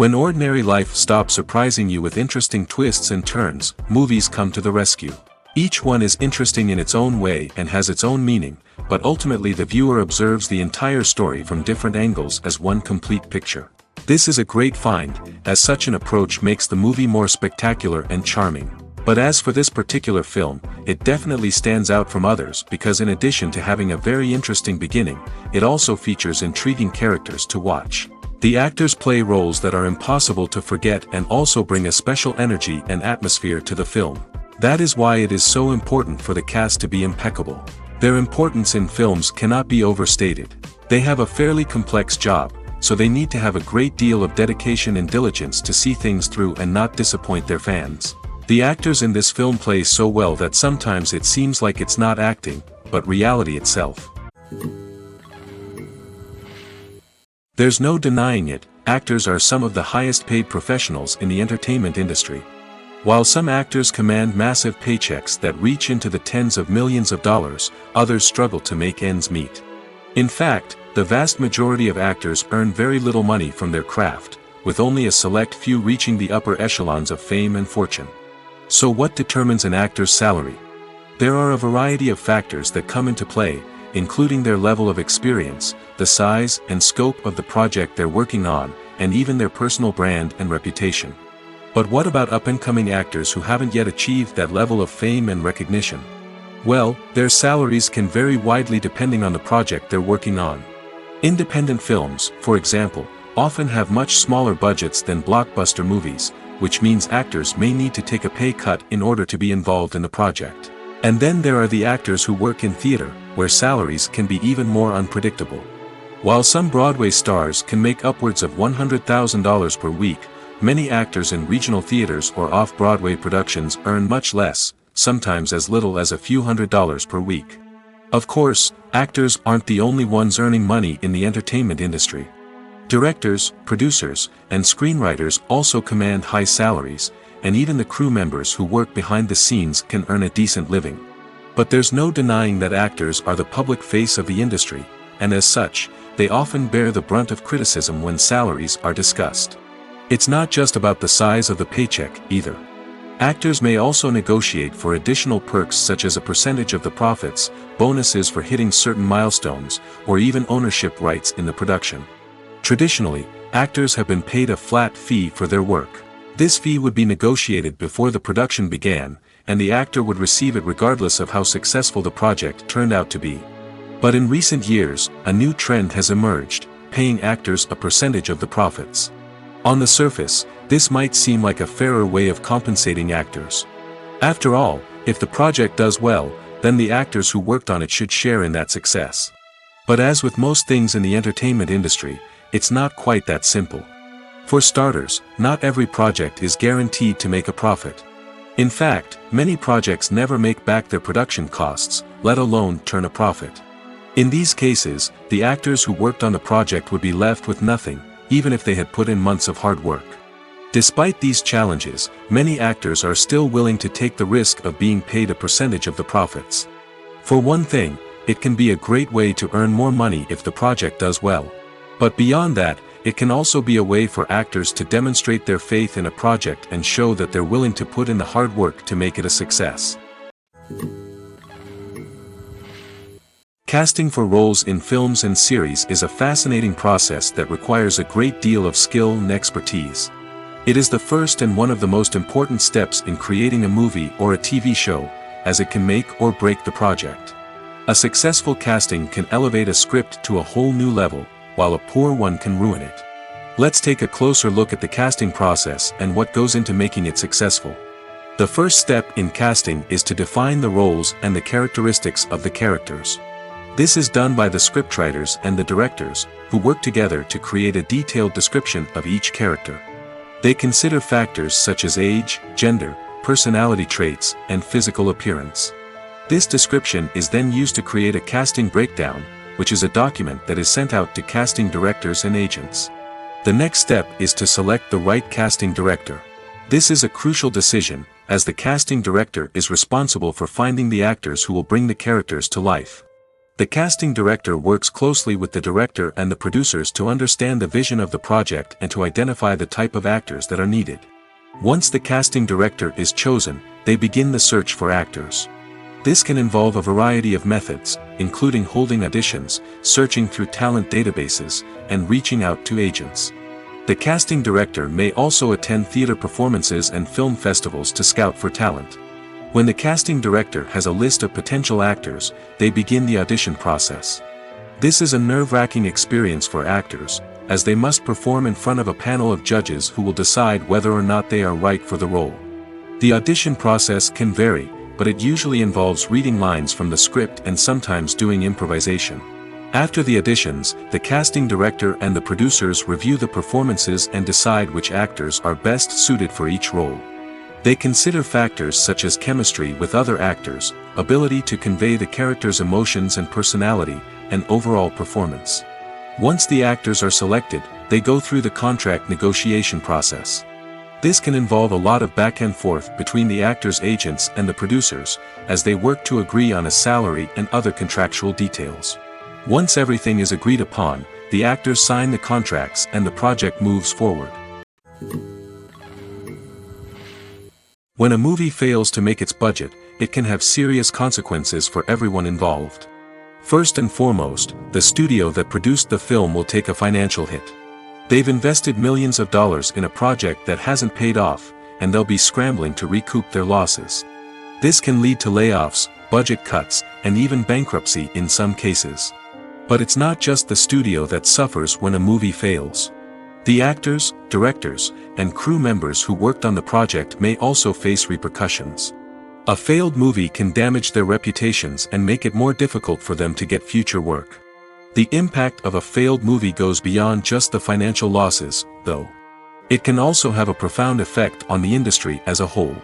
When ordinary life stops surprising you with interesting twists and turns, movies come to the rescue. Each one is interesting in its own way and has its own meaning, but ultimately the viewer observes the entire story from different angles as one complete picture. This is a great find, as such an approach makes the movie more spectacular and charming. But as for this particular film, it definitely stands out from others because in addition to having a very interesting beginning, it also features intriguing characters to watch. The actors play roles that are impossible to forget and also bring a special energy and atmosphere to the film. That is why it is so important for the cast to be impeccable. Their importance in films cannot be overstated. They have a fairly complex job, so they need to have a great deal of dedication and diligence to see things through and not disappoint their fans. The actors in this film play so well that sometimes it seems like it's not acting, but reality itself. There's no denying it, actors are some of the highest paid professionals in the entertainment industry. While some actors command massive paychecks that reach into the tens of millions of dollars, others struggle to make ends meet. In fact, the vast majority of actors earn very little money from their craft, with only a select few reaching the upper echelons of fame and fortune. So what determines an actor's salary? There are a variety of factors that come into play, including their level of experience, the size and scope of the project they're working on, and even their personal brand and reputation. But what about up-and-coming actors who haven't yet achieved that level of fame and recognition? Well, their salaries can vary widely depending on the project they're working on. Independent films, for example, often have much smaller budgets than blockbuster movies, which means actors may need to take a pay cut in order to be involved in the project. And then there are the actors who work in theater, where salaries can be even more unpredictable. While some Broadway stars can make upwards of $100,000 per week, many actors in regional theaters or off-Broadway productions earn much less, sometimes as little as a few $100s per week. Of course, actors aren't the only ones earning money in the entertainment industry. Directors, producers, and screenwriters also command high salaries, and even the crew members who work behind the scenes can earn a decent living. But there's no denying that actors are the public face of the industry, and as such, they often bear the brunt of criticism when salaries are discussed. It's not just about the size of the paycheck, either. Actors may also negotiate for additional perks such as a percentage of the profits, bonuses for hitting certain milestones, or even ownership rights in the production. Traditionally, actors have been paid a flat fee for their work. This fee would be negotiated before the production began, and the actor would receive it regardless of how successful the project turned out to be. But in recent years, a new trend has emerged, paying actors a percentage of the profits. On the surface, this might seem like a fairer way of compensating actors. After all, if the project does well, then the actors who worked on it should share in that success. But as with most things in the entertainment industry, it's not quite that simple. For starters, not every project is guaranteed to make a profit. In fact, many projects never make back their production costs, let alone turn a profit. In these cases, the actors who worked on the project would be left with nothing, even if they had put in months of hard work. Despite these challenges, many actors are still willing to take the risk of being paid a percentage of the profits. For one thing, it can be a great way to earn more money if the project does well. But beyond that, it can also be a way for actors to demonstrate their faith in a project and show that they're willing to put in the hard work to make it a success. Casting for roles in films and series is a fascinating process that requires a great deal of skill and expertise. It is the first and one of the most important steps in creating a movie or a TV show, as it can make or break the project. A successful casting can elevate a script to a whole new level, while a poor one can ruin it. Let's take a closer look at the casting process and what goes into making it successful. The first step in casting is to define the roles and the characteristics of the characters. This is done by the scriptwriters and the directors, who work together to create a detailed description of each character. They consider factors such as age, gender, personality traits, and physical appearance. This description is then used to create a casting breakdown, which is a document that is sent out to casting directors and agents. The next step is to select the right casting director. This is a crucial decision, as the casting director is responsible for finding the actors who will bring the characters to life. The casting director works closely with the director and the producers to understand the vision of the project and to identify the type of actors that are needed. Once the casting director is chosen, they begin the search for actors. This can involve a variety of methods, including holding auditions, searching through talent databases, and reaching out to agents. The casting director may also attend theater performances and film festivals to scout for talent. When the casting director has a list of potential actors, they begin the audition process. This is a nerve-wracking experience for actors, as they must perform in front of a panel of judges who will decide whether or not they are right for the role. The audition process can vary, but it usually involves reading lines from the script and sometimes doing improvisation. After the auditions, the casting director and the producers review the performances and decide which actors are best suited for each role. They consider factors such as chemistry with other actors, ability to convey the character's emotions and personality, and overall performance. Once the actors are selected, they go through the contract negotiation process. This can involve a lot of back and forth between the actors' agents and the producers, as they work to agree on a salary and other contractual details. Once everything is agreed upon, the actors sign the contracts and the project moves forward. When a movie fails to make its budget, it can have serious consequences for everyone involved. First and foremost, the studio that produced the film will take a financial hit. They've invested millions of dollars in a project that hasn't paid off, and they'll be scrambling to recoup their losses. This can lead to layoffs, budget cuts, and even bankruptcy in some cases. But it's not just the studio that suffers when a movie fails. The actors, directors, and crew members who worked on the project may also face repercussions. A failed movie can damage their reputations and make it more difficult for them to get future work. The impact of a failed movie goes beyond just the financial losses, though. It can also have a profound effect on the industry as a whole.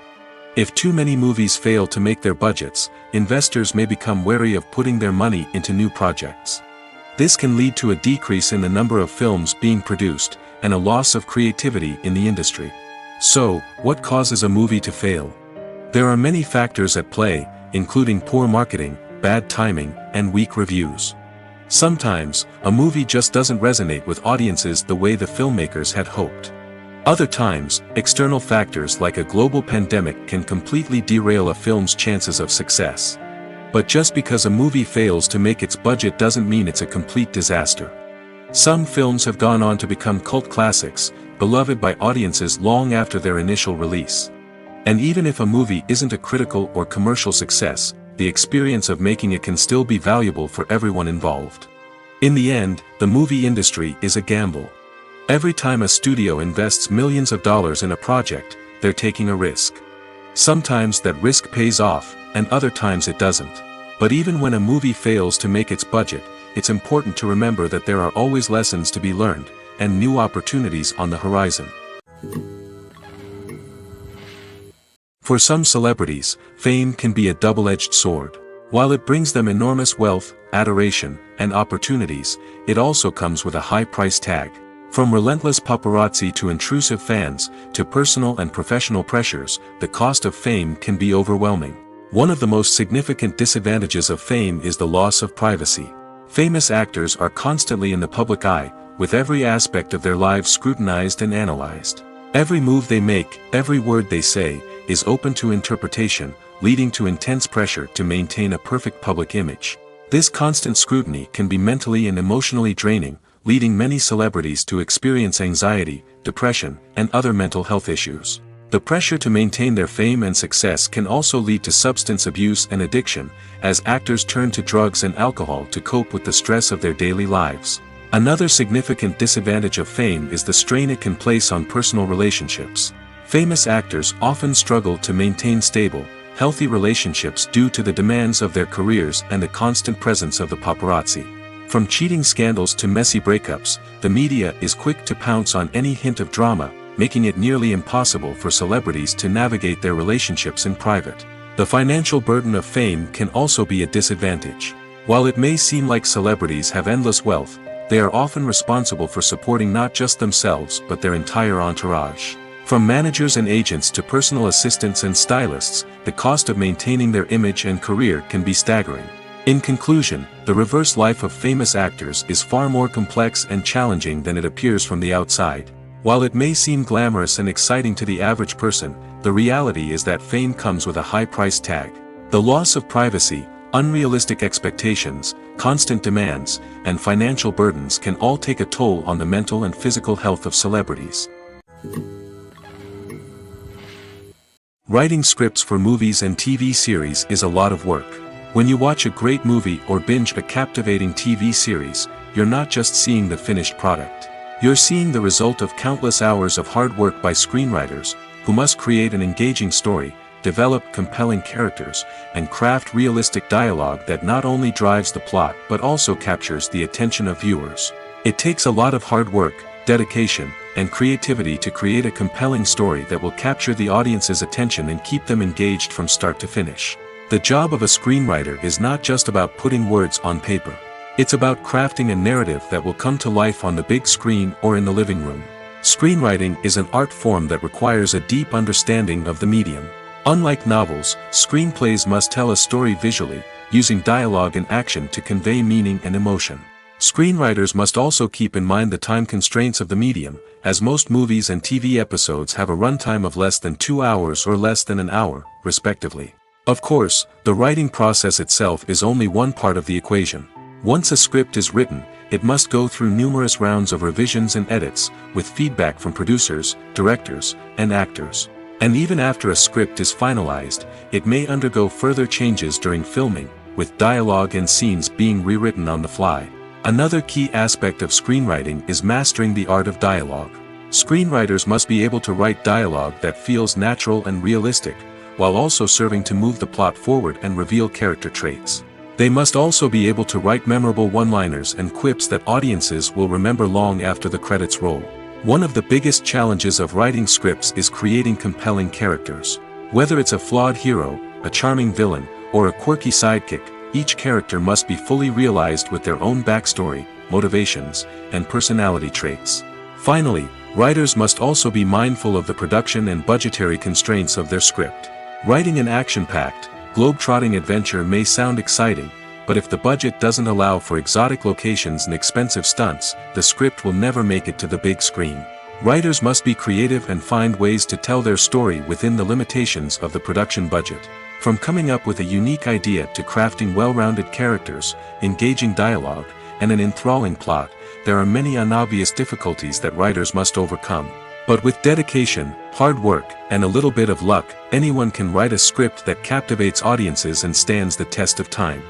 If too many movies fail to make their budgets, investors may become wary of putting their money into new projects. This can lead to a decrease in the number of films being produced, and a loss of creativity in the industry. So, what causes a movie to fail? There are many factors at play, including poor marketing, bad timing, and weak reviews. Sometimes, a movie just doesn't resonate with audiences the way the filmmakers had hoped. Other times, external factors like a global pandemic can completely derail a film's chances of success. But just because a movie fails to make its budget doesn't mean it's a complete disaster. Some films have gone on to become cult classics, beloved by audiences long after their initial release. And even if a movie isn't a critical or commercial success, the experience of making it can still be valuable for everyone involved. In the end, the movie industry is a gamble. Every time a studio invests millions of dollars in a project, they're taking a risk. Sometimes that risk pays off, and other times it doesn't. But even when a movie fails to make its budget, it's important to remember that there are always lessons to be learned, and new opportunities on the horizon. For some celebrities, fame can be a double-edged sword. While it brings them enormous wealth, adoration, and opportunities, it also comes with a high price tag. From relentless paparazzi to intrusive fans, to personal and professional pressures, the cost of fame can be overwhelming. One of the most significant disadvantages of fame is the loss of privacy. Famous actors are constantly in the public eye, with every aspect of their lives scrutinized and analyzed. Every move they make, every word they say, is open to interpretation, leading to intense pressure to maintain a perfect public image. This constant scrutiny can be mentally and emotionally draining, leading many celebrities to experience anxiety, depression, and other mental health issues. The pressure to maintain their fame and success can also lead to substance abuse and addiction, as actors turn to drugs and alcohol to cope with the stress of their daily lives. Another significant disadvantage of fame is the strain it can place on personal relationships. Famous actors often struggle to maintain stable, healthy relationships due to the demands of their careers and the constant presence of the paparazzi. From cheating scandals to messy breakups, the media is quick to pounce on any hint of drama, making it nearly impossible for celebrities to navigate their relationships in private. The financial burden of fame can also be a disadvantage. While it may seem like celebrities have endless wealth, they are often responsible for supporting not just themselves but their entire entourage. From managers and agents to personal assistants and stylists, the cost of maintaining their image and career can be staggering. In conclusion, the reverse life of famous actors is far more complex and challenging than it appears from the outside. While it may seem glamorous and exciting to the average person, the reality is that fame comes with a high price tag. The loss of privacy, unrealistic expectations, constant demands, and financial burdens can all take a toll on the mental and physical health of celebrities. Writing scripts for movies and TV series is a lot of work. When you watch a great movie or binge a captivating TV series, you're not just seeing the finished product. You're seeing the result of countless hours of hard work by screenwriters, who must create an engaging story, develop compelling characters, and craft realistic dialogue that not only drives the plot but also captures the attention of viewers. It takes a lot of hard work, dedication, and creativity to create a compelling story that will capture the audience's attention and keep them engaged from start to finish. The job of a screenwriter is not just about putting words on paper. It's about crafting a narrative that will come to life on the big screen or in the living room. Screenwriting is an art form that requires a deep understanding of the medium. Unlike novels, screenplays must tell a story visually, using dialogue and action to convey meaning and emotion. Screenwriters must also keep in mind the time constraints of the medium, as most movies and TV episodes have a runtime of less than 2 hours or less than an hour, respectively. Of course, the writing process itself is only one part of the equation. Once a script is written, it must go through numerous rounds of revisions and edits, with feedback from producers, directors, and actors. And even after a script is finalized, it may undergo further changes during filming, with dialogue and scenes being rewritten on the fly. Another key aspect of screenwriting is mastering the art of dialogue. Screenwriters must be able to write dialogue that feels natural and realistic, while also serving to move the plot forward and reveal character traits. They must also be able to write memorable one-liners and quips that audiences will remember long after the credits roll. One of the biggest challenges of writing scripts is creating compelling characters. Whether it's a flawed hero, a charming villain, or a quirky sidekick, each character must be fully realized with their own backstory, motivations, and personality traits. Finally, writers must also be mindful of the production and budgetary constraints of their script. Writing an action-packed, globe-trotting adventure may sound exciting, but if the budget doesn't allow for exotic locations and expensive stunts, the script will never make it to the big screen. Writers must be creative and find ways to tell their story within the limitations of the production budget. From coming up with a unique idea to crafting well-rounded characters, engaging dialogue, and an enthralling plot, there are many unobvious difficulties that writers must overcome. But with dedication, hard work, and a little bit of luck, anyone can write a script that captivates audiences and stands the test of time.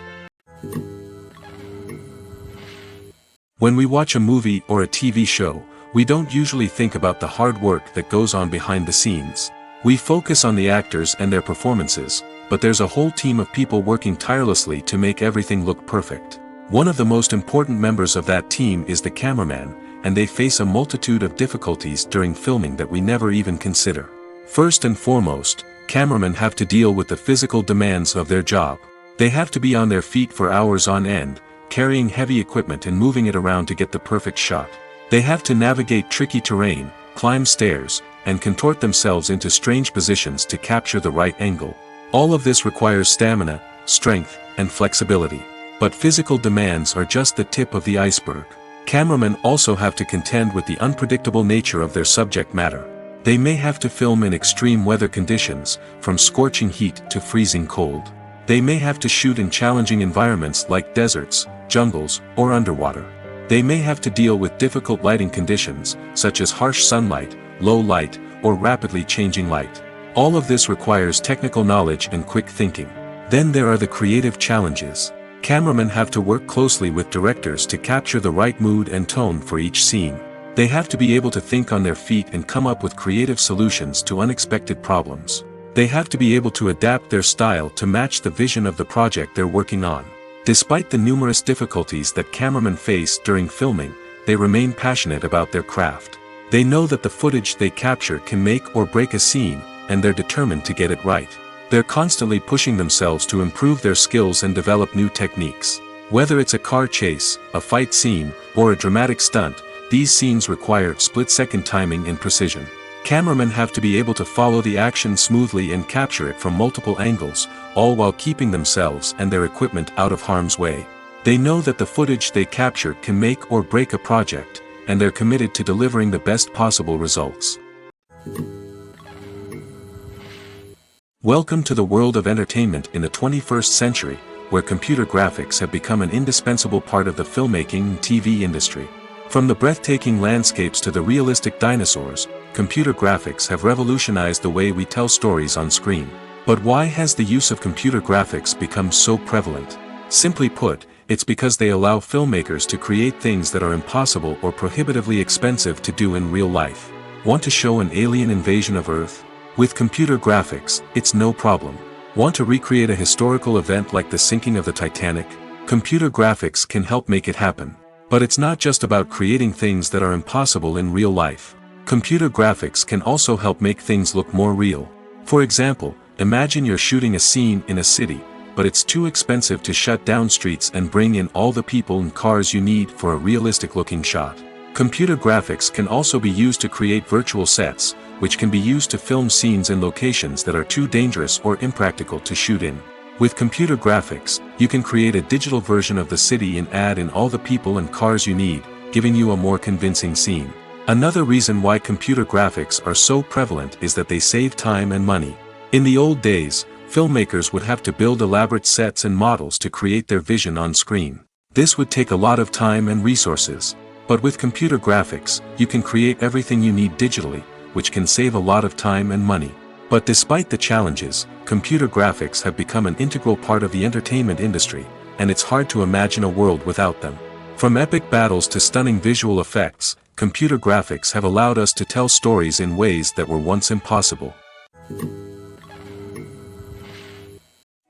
When we watch a movie or a TV show, we don't usually think about the hard work that goes on behind the scenes. We focus on the actors and their performances, but there's a whole team of people working tirelessly to make everything look perfect. One of the most important members of that team is the cameraman, and they face a multitude of difficulties during filming that we never even consider. First and foremost, cameramen have to deal with the physical demands of their job. They have to be on their feet for hours on end, carrying heavy equipment and moving it around to get the perfect shot. They have to navigate tricky terrain, climb stairs, and contort themselves into strange positions to capture the right angle. All of this requires stamina, strength, and flexibility. But physical demands are just the tip of the iceberg. Cameramen also have to contend with the unpredictable nature of their subject matter. They may have to film in extreme weather conditions, from scorching heat to freezing cold. They may have to shoot in challenging environments like deserts, jungles, or underwater. They may have to deal with difficult lighting conditions, such as harsh sunlight, low light, or rapidly changing light. All of this requires technical knowledge and quick thinking. Then there are the creative challenges. Cameramen have to work closely with directors to capture the right mood and tone for each scene. They have to be able to think on their feet and come up with creative solutions to unexpected problems. They have to be able to adapt their style to match the vision of the project they're working on. Despite the numerous difficulties that cameramen face during filming, they remain passionate about their craft. They know that the footage they capture can make or break a scene, and they're determined to get it right. They're constantly pushing themselves to improve their skills and develop new techniques. Whether it's a car chase, a fight scene, or a dramatic stunt, these scenes require split-second timing and precision. Cameramen have to be able to follow the action smoothly and capture it from multiple angles, all while keeping themselves and their equipment out of harm's way. They know that the footage they capture can make or break a project, and they're committed to delivering the best possible results. Welcome to the world of entertainment in the 21st century, where computer graphics have become an indispensable part of the filmmaking and TV industry. From the breathtaking landscapes to the realistic dinosaurs, computer graphics have revolutionized the way we tell stories on screen. But why has the use of computer graphics become so prevalent? Simply put, it's because they allow filmmakers to create things that are impossible or prohibitively expensive to do in real life. Want to show an alien invasion of Earth? With computer graphics, it's no problem. Want to recreate a historical event like the sinking of the Titanic? Computer graphics can help make it happen. But it's not just about creating things that are impossible in real life. Computer graphics can also help make things look more real. For example, imagine you're shooting a scene in a city, but it's too expensive to shut down streets and bring in all the people and cars you need for a realistic-looking shot. Computer graphics can also be used to create virtual sets, which can be used to film scenes in locations that are too dangerous or impractical to shoot in. With computer graphics, you can create a digital version of the city and add in all the people and cars you need, giving you a more convincing scene. Another reason why computer graphics are so prevalent is that they save time and money. In the old days, filmmakers would have to build elaborate sets and models to create their vision on screen. This would take a lot of time and resources. But with computer graphics, you can create everything you need digitally, which can save a lot of time and money. But despite the challenges, computer graphics have become an integral part of the entertainment industry, and it's hard to imagine a world without them. From epic battles to stunning visual effects, computer graphics have allowed us to tell stories in ways that were once impossible.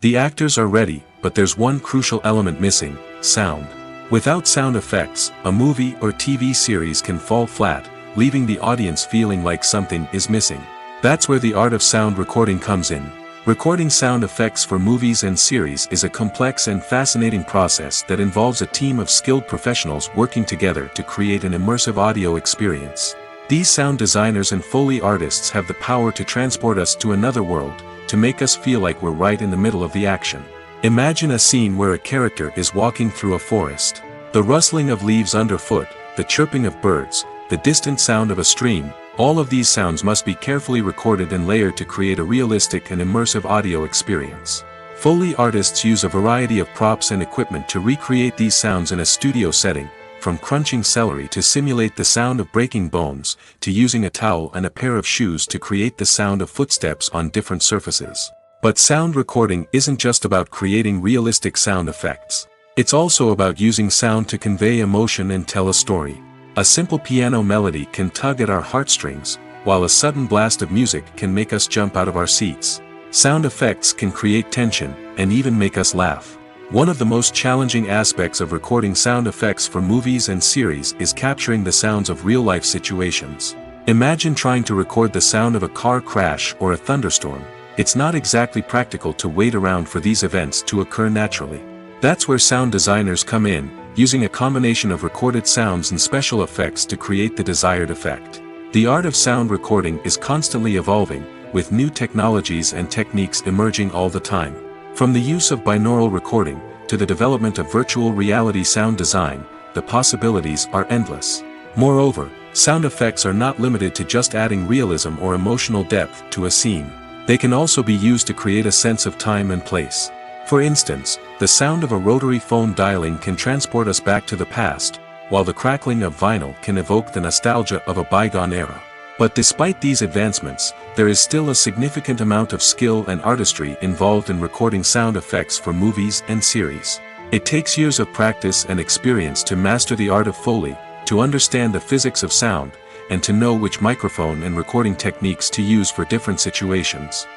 The actors are ready, but there's one crucial element missing: sound. Without sound effects, a movie or TV series can fall flat, leaving the audience feeling like something is missing. That's where the art of sound recording comes in. Recording sound effects for movies and series is a complex and fascinating process that involves a team of skilled professionals working together to create an immersive audio experience. These sound designers and Foley artists have the power to transport us to another world, to make us feel like we're right in the middle of the action. Imagine a scene where a character is walking through a forest. The rustling of leaves underfoot, the chirping of birds, the distant sound of a stream, all of these sounds must be carefully recorded and layered to create a realistic and immersive audio experience. Foley artists use a variety of props and equipment to recreate these sounds in a studio setting, from crunching celery to simulate the sound of breaking bones, to using a towel and a pair of shoes to create the sound of footsteps on different surfaces. But sound recording isn't just about creating realistic sound effects. It's also about using sound to convey emotion and tell a story. A simple piano melody can tug at our heartstrings, while a sudden blast of music can make us jump out of our seats. Sound effects can create tension, and even make us laugh. One of the most challenging aspects of recording sound effects for movies and series is capturing the sounds of real-life situations. Imagine trying to record the sound of a car crash or a thunderstorm. It's not exactly practical to wait around for these events to occur naturally. That's where sound designers come in, using a combination of recorded sounds and special effects to create the desired effect. The art of sound recording is constantly evolving, with new technologies and techniques emerging all the time. From the use of binaural recording, to the development of virtual reality sound design, the possibilities are endless. Moreover, sound effects are not limited to just adding realism or emotional depth to a scene. They can also be used to create a sense of time and place. For instance, the sound of a rotary phone dialing can transport us back to the past, while the crackling of vinyl can evoke the nostalgia of a bygone era. But despite these advancements, there is still a significant amount of skill and artistry involved in recording sound effects for movies and series. It takes years of practice and experience to master the art of Foley, to understand the physics of sound, and to know which microphone and recording techniques to use for different situations.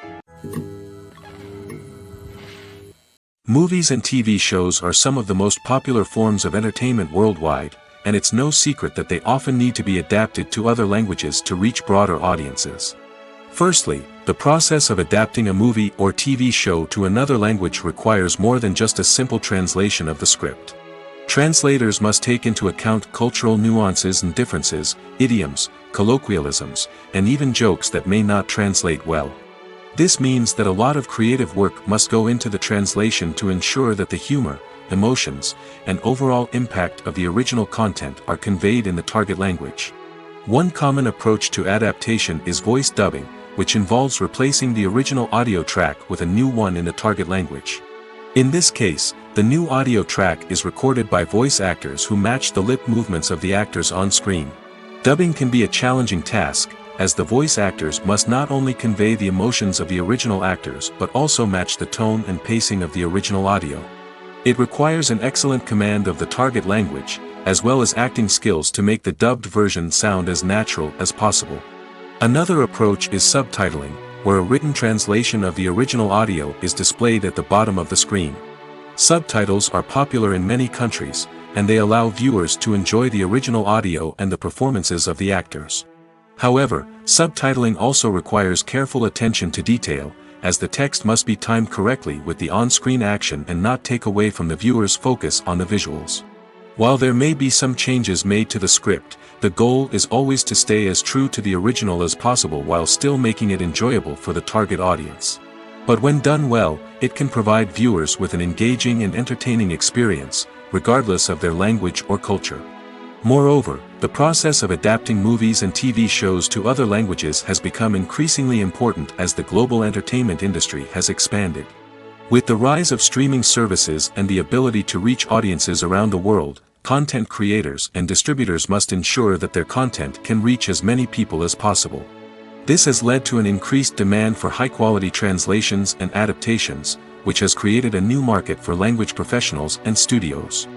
Movies and TV shows are some of the most popular forms of entertainment worldwide, and it's no secret that they often need to be adapted to other languages to reach broader audiences. Firstly, the process of adapting a movie or TV show to another language requires more than just a simple translation of the script. Translators must take into account cultural nuances and differences, idioms, colloquialisms, and even jokes that may not translate well. This means that a lot of creative work must go into the translation to ensure that the humor, emotions, and overall impact of the original content are conveyed in the target language. One common approach to adaptation is voice dubbing, which involves replacing the original audio track with a new one in the target language. In this case, the new audio track is recorded by voice actors who match the lip movements of the actors on screen. Dubbing can be a challenging task, as the voice actors must not only convey the emotions of the original actors but also match the tone and pacing of the original audio. It requires an excellent command of the target language, as well as acting skills to make the dubbed version sound as natural as possible. Another approach is subtitling, where a written translation of the original audio is displayed at the bottom of the screen. Subtitles are popular in many countries, and they allow viewers to enjoy the original audio and the performances of the actors. However, subtitling also requires careful attention to detail, as the text must be timed correctly with the on-screen action and not take away from the viewer's focus on the visuals. While there may be some changes made to the script, the goal is always to stay as true to the original as possible while still making it enjoyable for the target audience. But when done well, it can provide viewers with an engaging and entertaining experience, regardless of their language or culture. Moreover, the process of adapting movies and TV shows to other languages has become increasingly important as the global entertainment industry has expanded. With the rise of streaming services and the ability to reach audiences around the world, content creators and distributors must ensure that their content can reach as many people as possible. This has led to an increased demand for high-quality translations and adaptations, which has created a new market for language professionals and studios.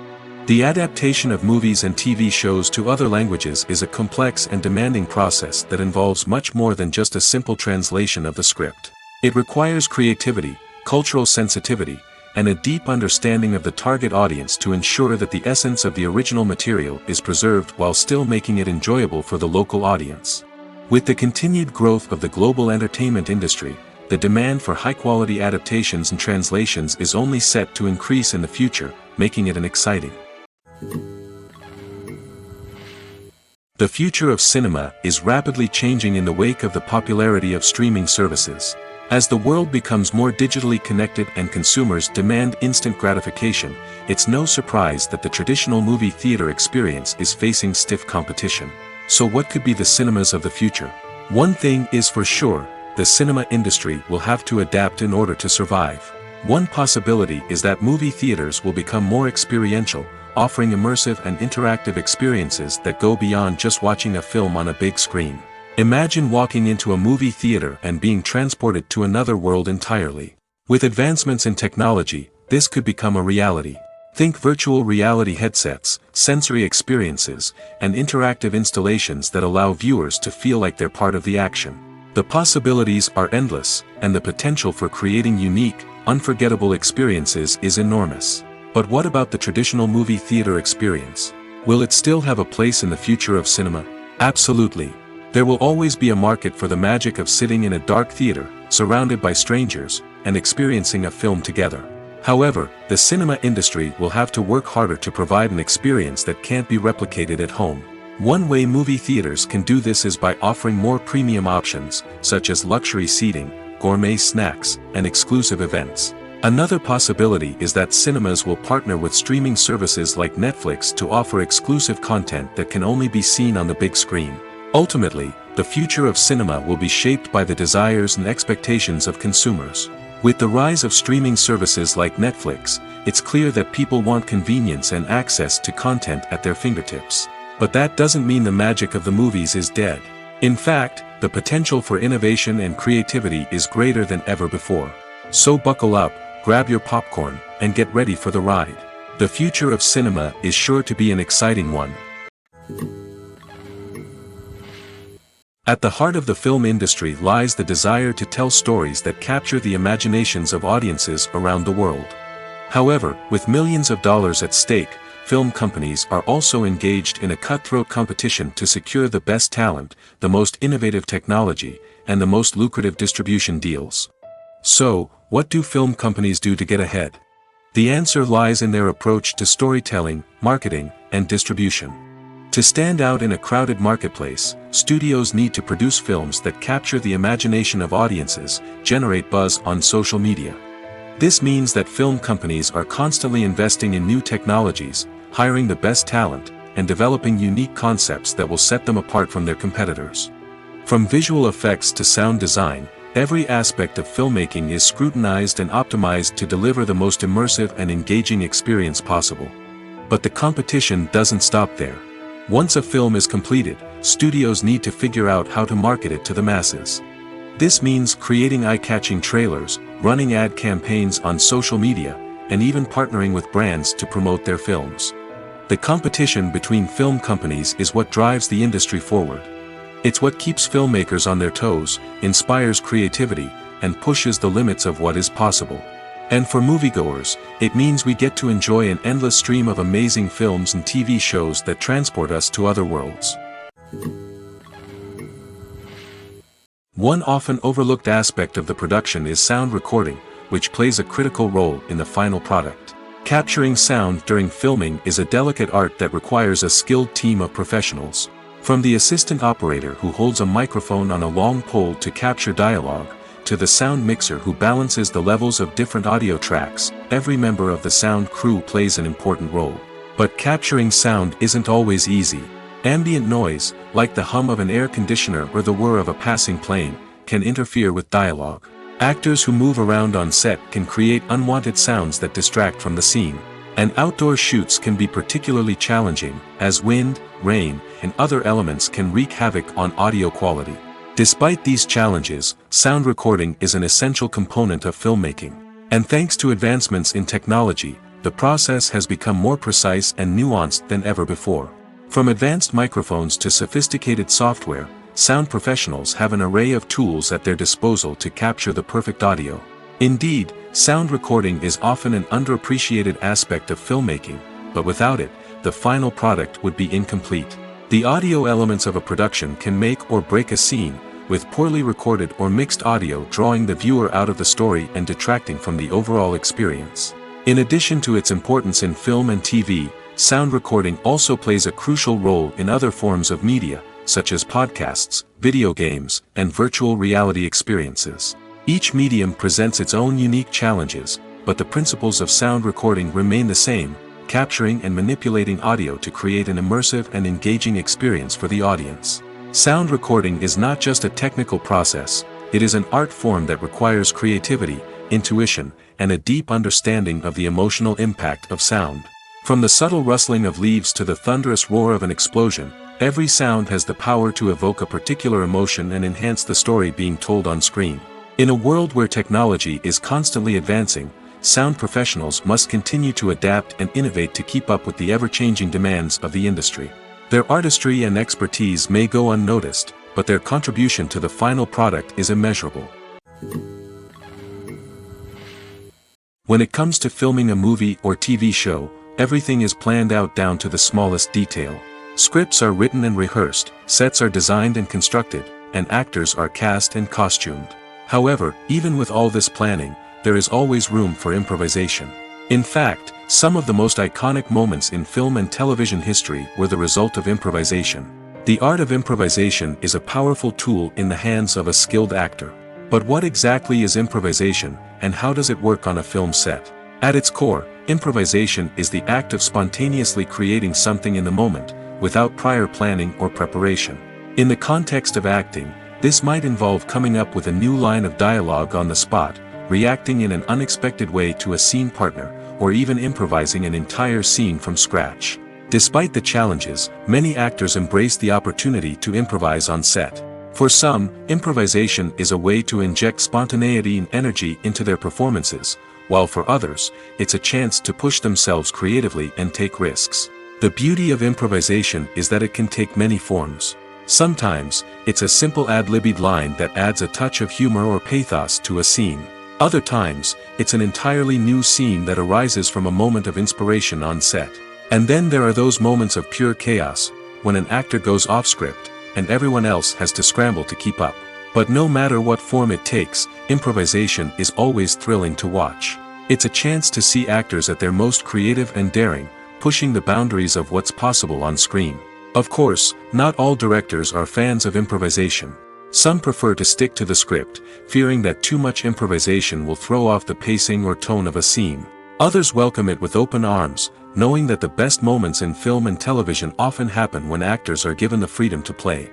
The adaptation of movies and TV shows to other languages is a complex and demanding process that involves much more than just a simple translation of the script. It requires creativity, cultural sensitivity, and a deep understanding of the target audience to ensure that the essence of the original material is preserved while still making it enjoyable for the local audience. With the continued growth of the global entertainment industry, the demand for high-quality adaptations and translations is only set to increase in the future, making it exciting. The future of cinema is rapidly changing in the wake of the popularity of streaming services. As the world becomes more digitally connected and consumers demand instant gratification, it's no surprise that the traditional movie theater experience is facing stiff competition. So what could be the cinemas of the future? One thing is for sure, the cinema industry will have to adapt in order to survive. One possibility is that movie theaters will become more experiential, offering immersive and interactive experiences that go beyond just watching a film on a big screen. Imagine walking into a movie theater and being transported to another world entirely. With advancements in technology, this could become a reality. Think virtual reality headsets, sensory experiences, and interactive installations that allow viewers to feel like they're part of the action. The possibilities are endless, and the potential for creating unique, unforgettable experiences is enormous. But what about the traditional movie theater experience? Will it still have a place in the future of cinema? Absolutely. There will always be a market for the magic of sitting in a dark theater, surrounded by strangers, and experiencing a film together. However, the cinema industry will have to work harder to provide an experience that can't be replicated at home. One way movie theaters can do this is by offering more premium options, such as luxury seating, gourmet snacks, and exclusive events. Another possibility is that cinemas will partner with streaming services like Netflix to offer exclusive content that can only be seen on the big screen. Ultimately, the future of cinema will be shaped by the desires and expectations of consumers. With the rise of streaming services like Netflix, it's clear that people want convenience and access to content at their fingertips. But that doesn't mean the magic of the movies is dead. In fact, the potential for innovation and creativity is greater than ever before. So buckle up, grab your popcorn, and get ready for the ride. The future of cinema is sure to be an exciting one. At the heart of the film industry lies the desire to tell stories that capture the imaginations of audiences around the world. However, with millions of dollars at stake, film companies are also engaged in a cutthroat competition to secure the best talent, the most innovative technology, and the most lucrative distribution deals. So, what do film companies do to get ahead? The answer lies in their approach to storytelling, marketing, and distribution. To stand out in a crowded marketplace, studios need to produce films that capture the imagination of audiences, generate buzz on social media. This means that film companies are constantly investing in new technologies, hiring the best talent, and developing unique concepts that will set them apart from their competitors. From visual effects to sound design, every aspect of filmmaking is scrutinized and optimized to deliver the most immersive and engaging experience possible. But the competition doesn't stop there. Once a film is completed, studios need to figure out how to market it to the masses. This means creating eye-catching trailers, running ad campaigns on social media, and even partnering with brands to promote their films. The competition between film companies is what drives the industry forward. It's what keeps filmmakers on their toes, inspires creativity, and pushes the limits of what is possible. And for moviegoers, it means we get to enjoy an endless stream of amazing films and TV shows that transport us to other worlds. One often overlooked aspect of the production is sound recording, which plays a critical role in the final product. Capturing sound during filming is a delicate art that requires a skilled team of professionals. From the assistant operator who holds a microphone on a long pole to capture dialogue, to the sound mixer who balances the levels of different audio tracks, every member of the sound crew plays an important role. But capturing sound isn't always easy. Ambient noise, like the hum of an air conditioner or the whir of a passing plane, can interfere with dialogue. Actors who move around on set can create unwanted sounds that distract from the scene. And outdoor shoots can be particularly challenging, as wind, rain, and other elements can wreak havoc on audio quality. Despite these challenges, sound recording is an essential component of filmmaking. And thanks to advancements in technology, the process has become more precise and nuanced than ever before. From advanced microphones to sophisticated software, sound professionals have an array of tools at their disposal to capture the perfect audio. Indeed, sound recording is often an underappreciated aspect of filmmaking, but without it, the final product would be incomplete. The audio elements of a production can make or break a scene, with poorly recorded or mixed audio drawing the viewer out of the story and detracting from the overall experience. In addition to its importance in film and TV, sound recording also plays a crucial role in other forms of media, such as podcasts, video games, and virtual reality experiences. Each medium presents its own unique challenges, but the principles of sound recording remain the same, capturing and manipulating audio to create an immersive and engaging experience for the audience. Sound recording is not just a technical process, it is an art form that requires creativity, intuition, and a deep understanding of the emotional impact of sound. From the subtle rustling of leaves to the thunderous roar of an explosion, every sound has the power to evoke a particular emotion and enhance the story being told on screen. In a world where technology is constantly advancing, sound professionals must continue to adapt and innovate to keep up with the ever-changing demands of the industry. Their artistry and expertise may go unnoticed, but their contribution to the final product is immeasurable. When it comes to filming a movie or TV show, everything is planned out down to the smallest detail. Scripts are written and rehearsed, sets are designed and constructed, and actors are cast and costumed. However, even with all this planning, there is always room for improvisation. In fact, some of the most iconic moments in film and television history were the result of improvisation. The art of improvisation is a powerful tool in the hands of a skilled actor. But what exactly is improvisation, and how does it work on a film set? At its core, improvisation is the act of spontaneously creating something in the moment, without prior planning or preparation. In the context of acting, this might involve coming up with a new line of dialogue on the spot, reacting in an unexpected way to a scene partner, or even improvising an entire scene from scratch. Despite the challenges, many actors embrace the opportunity to improvise on set. For some, improvisation is a way to inject spontaneity and energy into their performances, while for others, it's a chance to push themselves creatively and take risks. The beauty of improvisation is that it can take many forms. Sometimes, it's a simple ad-libbed line that adds a touch of humor or pathos to a scene. Other times, it's an entirely new scene that arises from a moment of inspiration on set. And then there are those moments of pure chaos, when an actor goes off script, and everyone else has to scramble to keep up. But no matter what form it takes, improvisation is always thrilling to watch. It's a chance to see actors at their most creative and daring, pushing the boundaries of what's possible on screen. Of course, not all directors are fans of improvisation. Some prefer to stick to the script, fearing that too much improvisation will throw off the pacing or tone of a scene. Others welcome it with open arms, knowing that the best moments in film and television often happen when actors are given the freedom to play.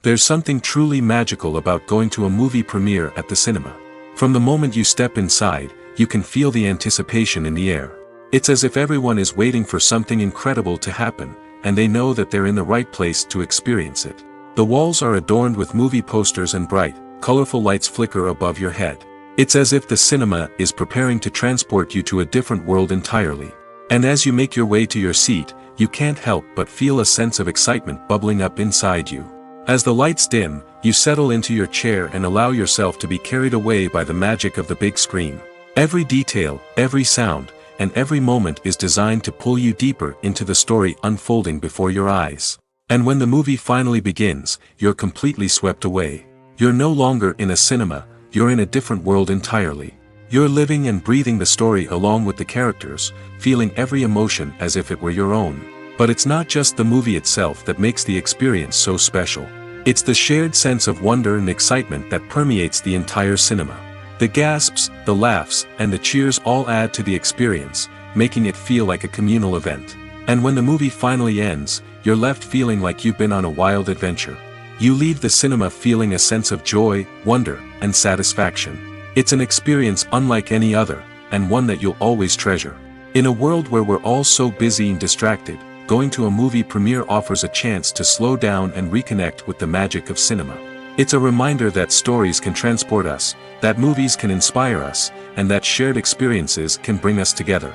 There's something truly magical about going to a movie premiere at the cinema. From the moment you step inside, you can feel the anticipation in the air. It's as if everyone is waiting for something incredible to happen, and they know that they're in the right place to experience it. The walls are adorned with movie posters and bright, colorful lights flicker above your head. It's as if the cinema is preparing to transport you to a different world entirely. And as you make your way to your seat, you can't help but feel a sense of excitement bubbling up inside you. As the lights dim, you settle into your chair and allow yourself to be carried away by the magic of the big screen. Every detail, every sound, and every moment is designed to pull you deeper into the story unfolding before your eyes. And when the movie finally begins, you're completely swept away. You're no longer in a cinema, you're in a different world entirely. You're living and breathing the story along with the characters, feeling every emotion as if it were your own. But it's not just the movie itself that makes the experience so special. It's the shared sense of wonder and excitement that permeates the entire cinema. The gasps, the laughs, and the cheers all add to the experience, making it feel like a communal event. And when the movie finally ends, you're left feeling like you've been on a wild adventure. You leave the cinema feeling a sense of joy, wonder, and satisfaction. It's an experience unlike any other, and one that you'll always treasure. In a world where we're all so busy and distracted, going to a movie premiere offers a chance to slow down and reconnect with the magic of cinema. It's a reminder that stories can transport us, that movies can inspire us, and that shared experiences can bring us together.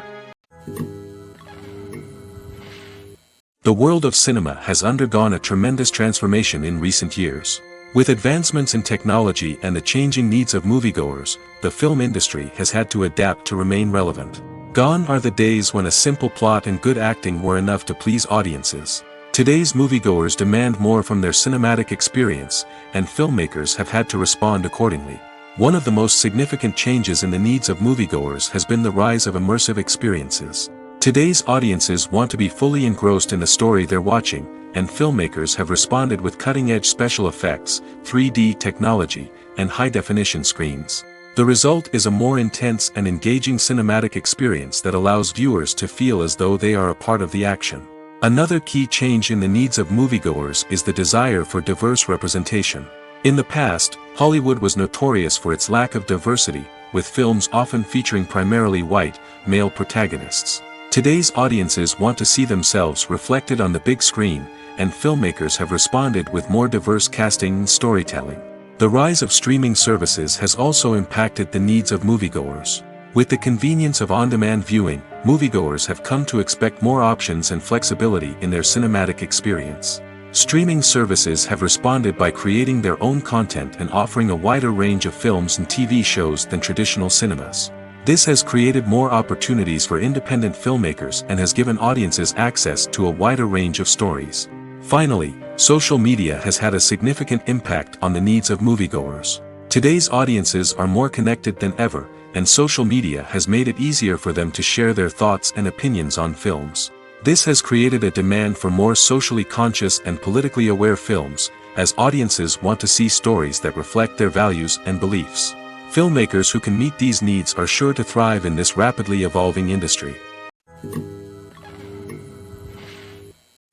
The world of cinema has undergone a tremendous transformation in recent years. With advancements in technology and the changing needs of moviegoers, the film industry has had to adapt to remain relevant. Gone are the days when a simple plot and good acting were enough to please audiences. Today's moviegoers demand more from their cinematic experience, and filmmakers have had to respond accordingly. One of the most significant changes in the needs of moviegoers has been the rise of immersive experiences. Today's audiences want to be fully engrossed in the story they're watching, and filmmakers have responded with cutting-edge special effects, 3D technology, and high-definition screens. The result is a more intense and engaging cinematic experience that allows viewers to feel as though they are a part of the action. Another key change in the needs of moviegoers is the desire for diverse representation. In the past, Hollywood was notorious for its lack of diversity, with films often featuring primarily white, male protagonists. Today's audiences want to see themselves reflected on the big screen, and filmmakers have responded with more diverse casting and storytelling. The rise of streaming services has also impacted the needs of moviegoers. With the convenience of on-demand viewing, moviegoers have come to expect more options and flexibility in their cinematic experience. Streaming services have responded by creating their own content and offering a wider range of films and TV shows than traditional cinemas. This has created more opportunities for independent filmmakers and has given audiences access to a wider range of stories. Finally, social media has had a significant impact on the needs of moviegoers. Today's audiences are more connected than ever, and social media has made it easier for them to share their thoughts and opinions on films. This has created a demand for more socially conscious and politically aware films, as audiences want to see stories that reflect their values and beliefs. Filmmakers who can meet these needs are sure to thrive in this rapidly evolving industry.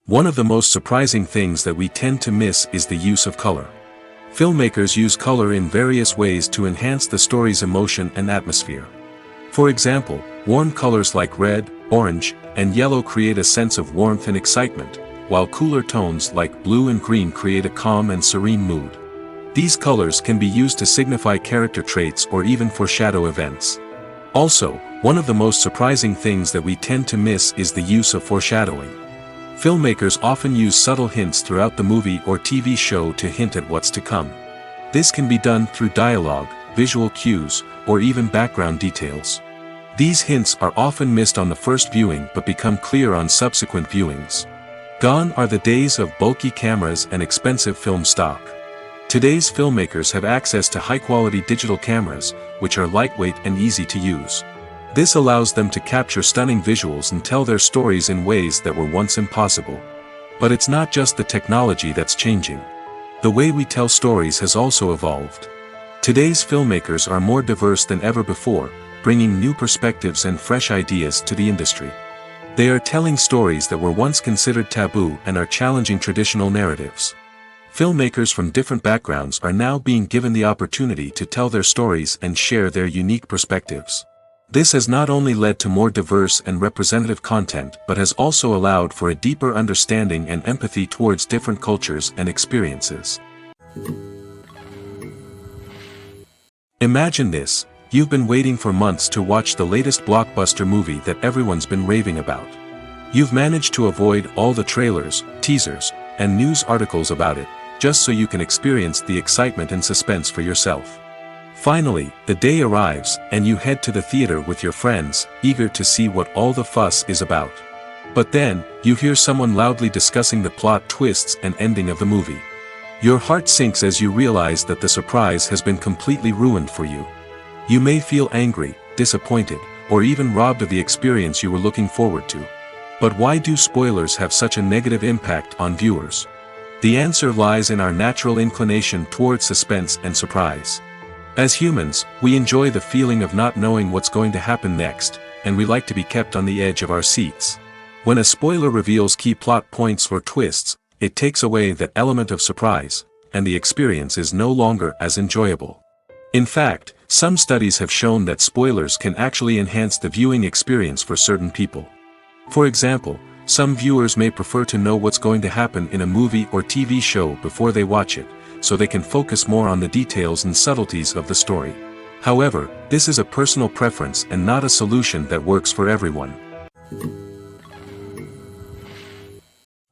One of the most surprising things that we tend to miss is the use of color. Filmmakers use color in various ways to enhance the story's emotion and atmosphere. For example, warm colors like red, orange, and yellow create a sense of warmth and excitement, while cooler tones like blue and green create a calm and serene mood. These colors can be used to signify character traits or even foreshadow events. Also, one of the most surprising things that we tend to miss is the use of foreshadowing. Filmmakers often use subtle hints throughout the movie or TV show to hint at what's to come. This can be done through dialogue, visual cues, or even background details. These hints are often missed on the first viewing but become clear on subsequent viewings. Gone are the days of bulky cameras and expensive film stock. Today's filmmakers have access to high-quality digital cameras, which are lightweight and easy to use. This allows them to capture stunning visuals and tell their stories in ways that were once impossible. But it's not just the technology that's changing. The way we tell stories has also evolved. Today's filmmakers are more diverse than ever before, bringing new perspectives and fresh ideas to the industry. They are telling stories that were once considered taboo and are challenging traditional narratives. Filmmakers from different backgrounds are now being given the opportunity to tell their stories and share their unique perspectives. This has not only led to more diverse and representative content but has also allowed for a deeper understanding and empathy towards different cultures and experiences. Imagine this: you've been waiting for months to watch the latest blockbuster movie that everyone's been raving about. You've managed to avoid all the trailers, teasers, and news articles about it, just so you can experience the excitement and suspense for yourself. Finally, the day arrives, and you head to the theater with your friends, eager to see what all the fuss is about. But then, you hear someone loudly discussing the plot twists and ending of the movie. Your heart sinks as you realize that the surprise has been completely ruined for you. You may feel angry, disappointed, or even robbed of the experience you were looking forward to. But why do spoilers have such a negative impact on viewers? The answer lies in our natural inclination towards suspense and surprise. As humans, we enjoy the feeling of not knowing what's going to happen next, and we like to be kept on the edge of our seats. When a spoiler reveals key plot points or twists, it takes away that element of surprise, and the experience is no longer as enjoyable. In fact, some studies have shown that spoilers can actually enhance the viewing experience for certain people. For example, some viewers may prefer to know what's going to happen in a movie or TV show before they watch it, so they can focus more on the details and subtleties of the story. However, this is a personal preference and not a solution that works for everyone.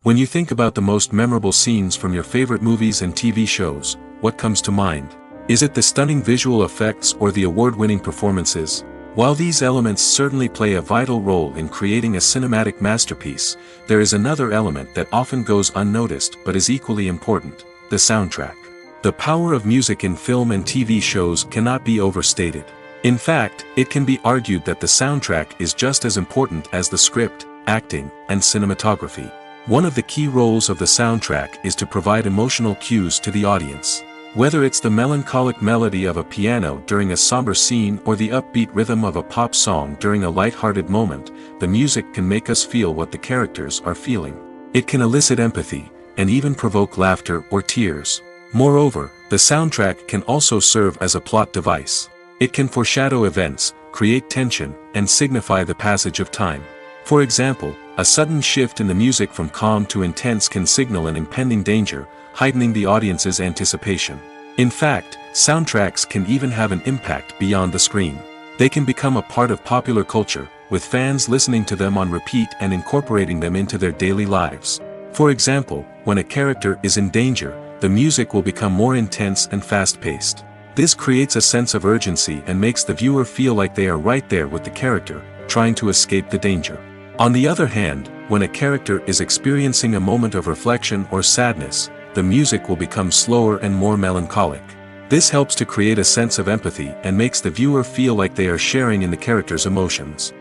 When you think about the most memorable scenes from your favorite movies and TV shows, what comes to mind? Is it the stunning visual effects or the award-winning performances? While these elements certainly play a vital role in creating a cinematic masterpiece, there is another element that often goes unnoticed but is equally important: the soundtrack. The power of music in film and TV shows cannot be overstated. In fact, it can be argued that the soundtrack is just as important as the script, acting, and cinematography. One of the key roles of the soundtrack is to provide emotional cues to the audience. Whether it's the melancholic melody of a piano during a somber scene or the upbeat rhythm of a pop song during a light-hearted moment, the music can make us feel what the characters are feeling. It can elicit empathy, and even provoke laughter or tears. Moreover, the soundtrack can also serve as a plot device. It can foreshadow events, create tension, and signify the passage of time. For example, a sudden shift in the music from calm to intense can signal an impending danger, heightening the audience's anticipation. In fact, soundtracks can even have an impact beyond the screen. They can become a part of popular culture, with fans listening to them on repeat and incorporating them into their daily lives. For example, when a character is in danger, the music will become more intense and fast-paced. This creates a sense of urgency and makes the viewer feel like they are right there with the character, trying to escape the danger. On the other hand, when a character is experiencing a moment of reflection or sadness, the music will become slower and more melancholic. This helps to create a sense of empathy and makes the viewer feel like they are sharing in the character's emotions.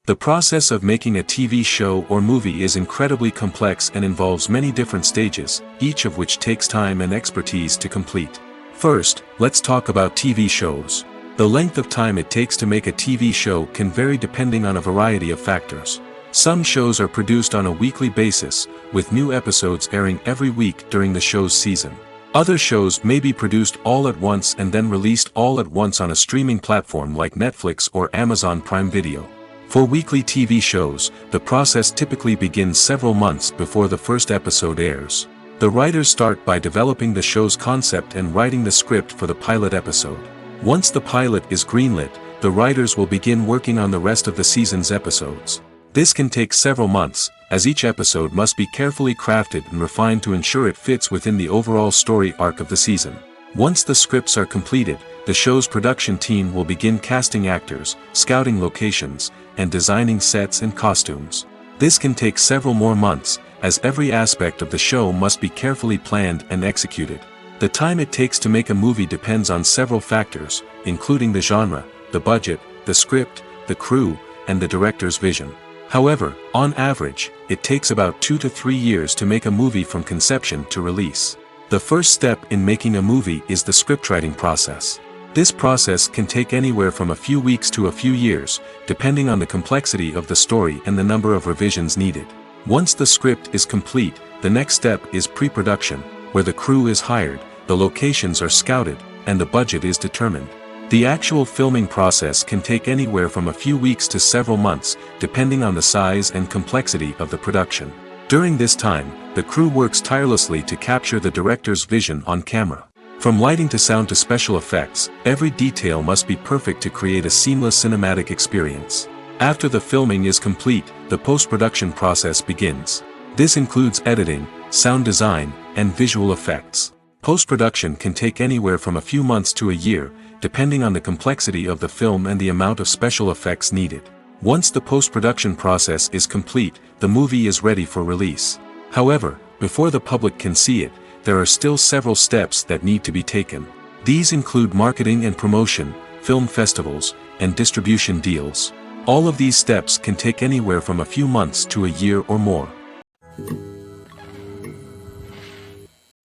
The process of making a TV show or movie is incredibly complex and involves many different stages, each of which takes time and expertise to complete. First, let's talk about TV shows. The length of time it takes to make a TV show can vary depending on a variety of factors. Some shows are produced on a weekly basis, with new episodes airing every week during the show's season. Other shows may be produced all at once and then released all at once on a streaming platform like Netflix or Amazon Prime Video. For weekly TV shows, the process typically begins several months before the first episode airs. The writers start by developing the show's concept and writing the script for the pilot episode. Once the pilot is greenlit, the writers will begin working on the rest of the season's episodes. This can take several months, as each episode must be carefully crafted and refined to ensure it fits within the overall story arc of the season. Once the scripts are completed, the show's production team will begin casting actors, scouting locations, and designing sets and costumes. This can take several more months, as every aspect of the show must be carefully planned and executed. The time it takes to make a movie depends on several factors, including the genre, the budget, the script, the crew, and the director's vision. However, on average, it takes about 2 to 3 years to make a movie from conception to release. The first step in making a movie is the scriptwriting process. This process can take anywhere from a few weeks to a few years, depending on the complexity of the story and the number of revisions needed. Once the script is complete, the next step is pre-production, where the crew is hired, the locations are scouted, and the budget is determined. The actual filming process can take anywhere from a few weeks to several months, depending on the size and complexity of the production. During this time, the crew works tirelessly to capture the director's vision on camera. From lighting to sound to special effects, every detail must be perfect to create a seamless cinematic experience. After the filming is complete, the post-production process begins. This includes editing, sound design, and visual effects. Post-production can take anywhere from a few months to a year, depending on the complexity of the film and the amount of special effects needed. Once the post-production process is complete, the movie is ready for release. However, before the public can see it, there are still several steps that need to be taken. These include marketing and promotion, film festivals, and distribution deals. All of these steps can take anywhere from a few months to a year or more.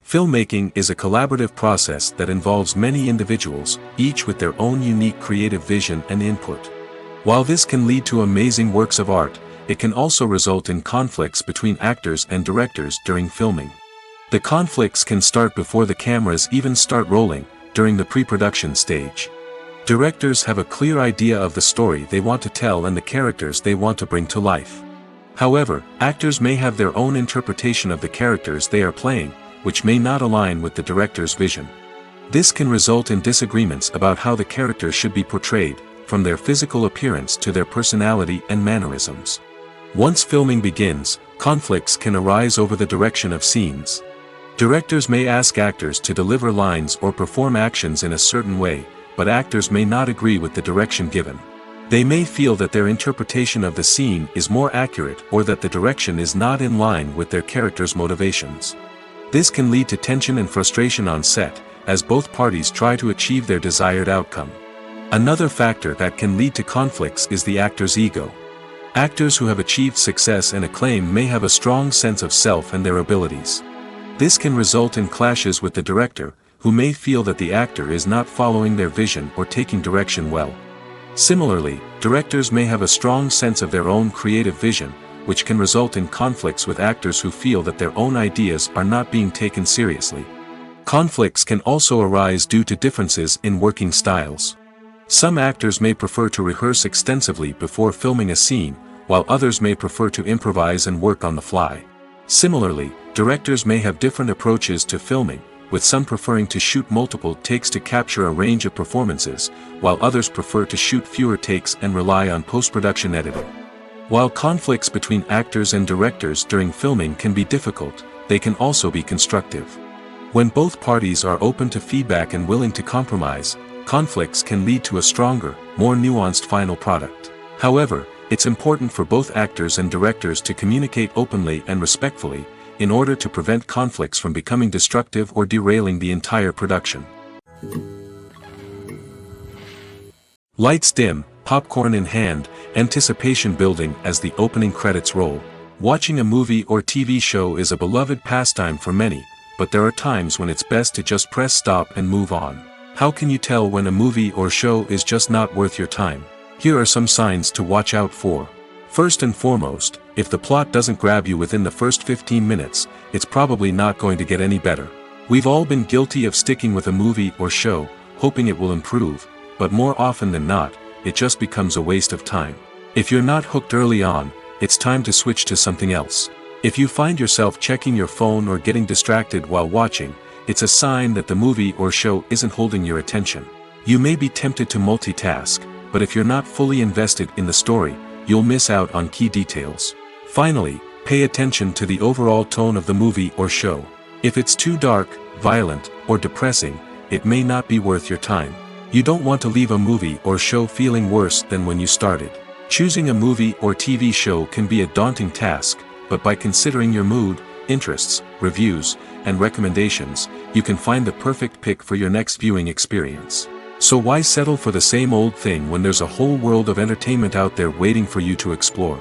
Filmmaking is a collaborative process that involves many individuals, each with their own unique creative vision and input. While this can lead to amazing works of art, it can also result in conflicts between actors and directors during filming. The conflicts can start before the cameras even start rolling, during the pre-production stage. Directors have a clear idea of the story they want to tell and the characters they want to bring to life. However, actors may have their own interpretation of the characters they are playing, which may not align with the director's vision. This can result in disagreements about how the characters should be portrayed, from their physical appearance to their personality and mannerisms. Once filming begins, conflicts can arise over the direction of scenes. Directors may ask actors to deliver lines or perform actions in a certain way, but actors may not agree with the direction given. They may feel that their interpretation of the scene is more accurate or that the direction is not in line with their character's motivations. This can lead to tension and frustration on set, as both parties try to achieve their desired outcome. Another factor that can lead to conflicts is the actor's ego. Actors who have achieved success and acclaim may have a strong sense of self and their abilities. This can result in clashes with the director, who may feel that the actor is not following their vision or taking direction well. Similarly, directors may have a strong sense of their own creative vision, which can result in conflicts with actors who feel that their own ideas are not being taken seriously. Conflicts can also arise due to differences in working styles. Some actors may prefer to rehearse extensively before filming a scene, while others may prefer to improvise and work on the fly. Similarly, directors may have different approaches to filming, with some preferring to shoot multiple takes to capture a range of performances, while others prefer to shoot fewer takes and rely on post-production editing. While conflicts between actors and directors during filming can be difficult, they can also be constructive. When both parties are open to feedback and willing to compromise, conflicts can lead to a stronger, more nuanced final product. However, it's important for both actors and directors to communicate openly and respectfully, in order to prevent conflicts from becoming destructive or derailing the entire production. Lights dim, popcorn in hand, anticipation building as the opening credits roll. Watching a movie or TV show is a beloved pastime for many, but there are times when it's best to just press stop and move on. How can you tell when a movie or show is just not worth your time? Here are some signs to watch out for. First and foremost, if the plot doesn't grab you within the first 15 minutes, it's probably not going to get any better. We've all been guilty of sticking with a movie or show, hoping it will improve, but more often than not, it just becomes a waste of time. If you're not hooked early on, it's time to switch to something else. If you find yourself checking your phone or getting distracted while watching, it's a sign that the movie or show isn't holding your attention. You may be tempted to multitask, but if you're not fully invested in the story, you'll miss out on key details. Finally, pay attention to the overall tone of the movie or show. If it's too dark, violent, or depressing, it may not be worth your time. You don't want to leave a movie or show feeling worse than when you started. Choosing a movie or TV show can be a daunting task, but by considering your mood, interests, reviews, and recommendations, you can find the perfect pick for your next viewing experience. So why settle for the same old thing when there's a whole world of entertainment out there waiting for you to explore?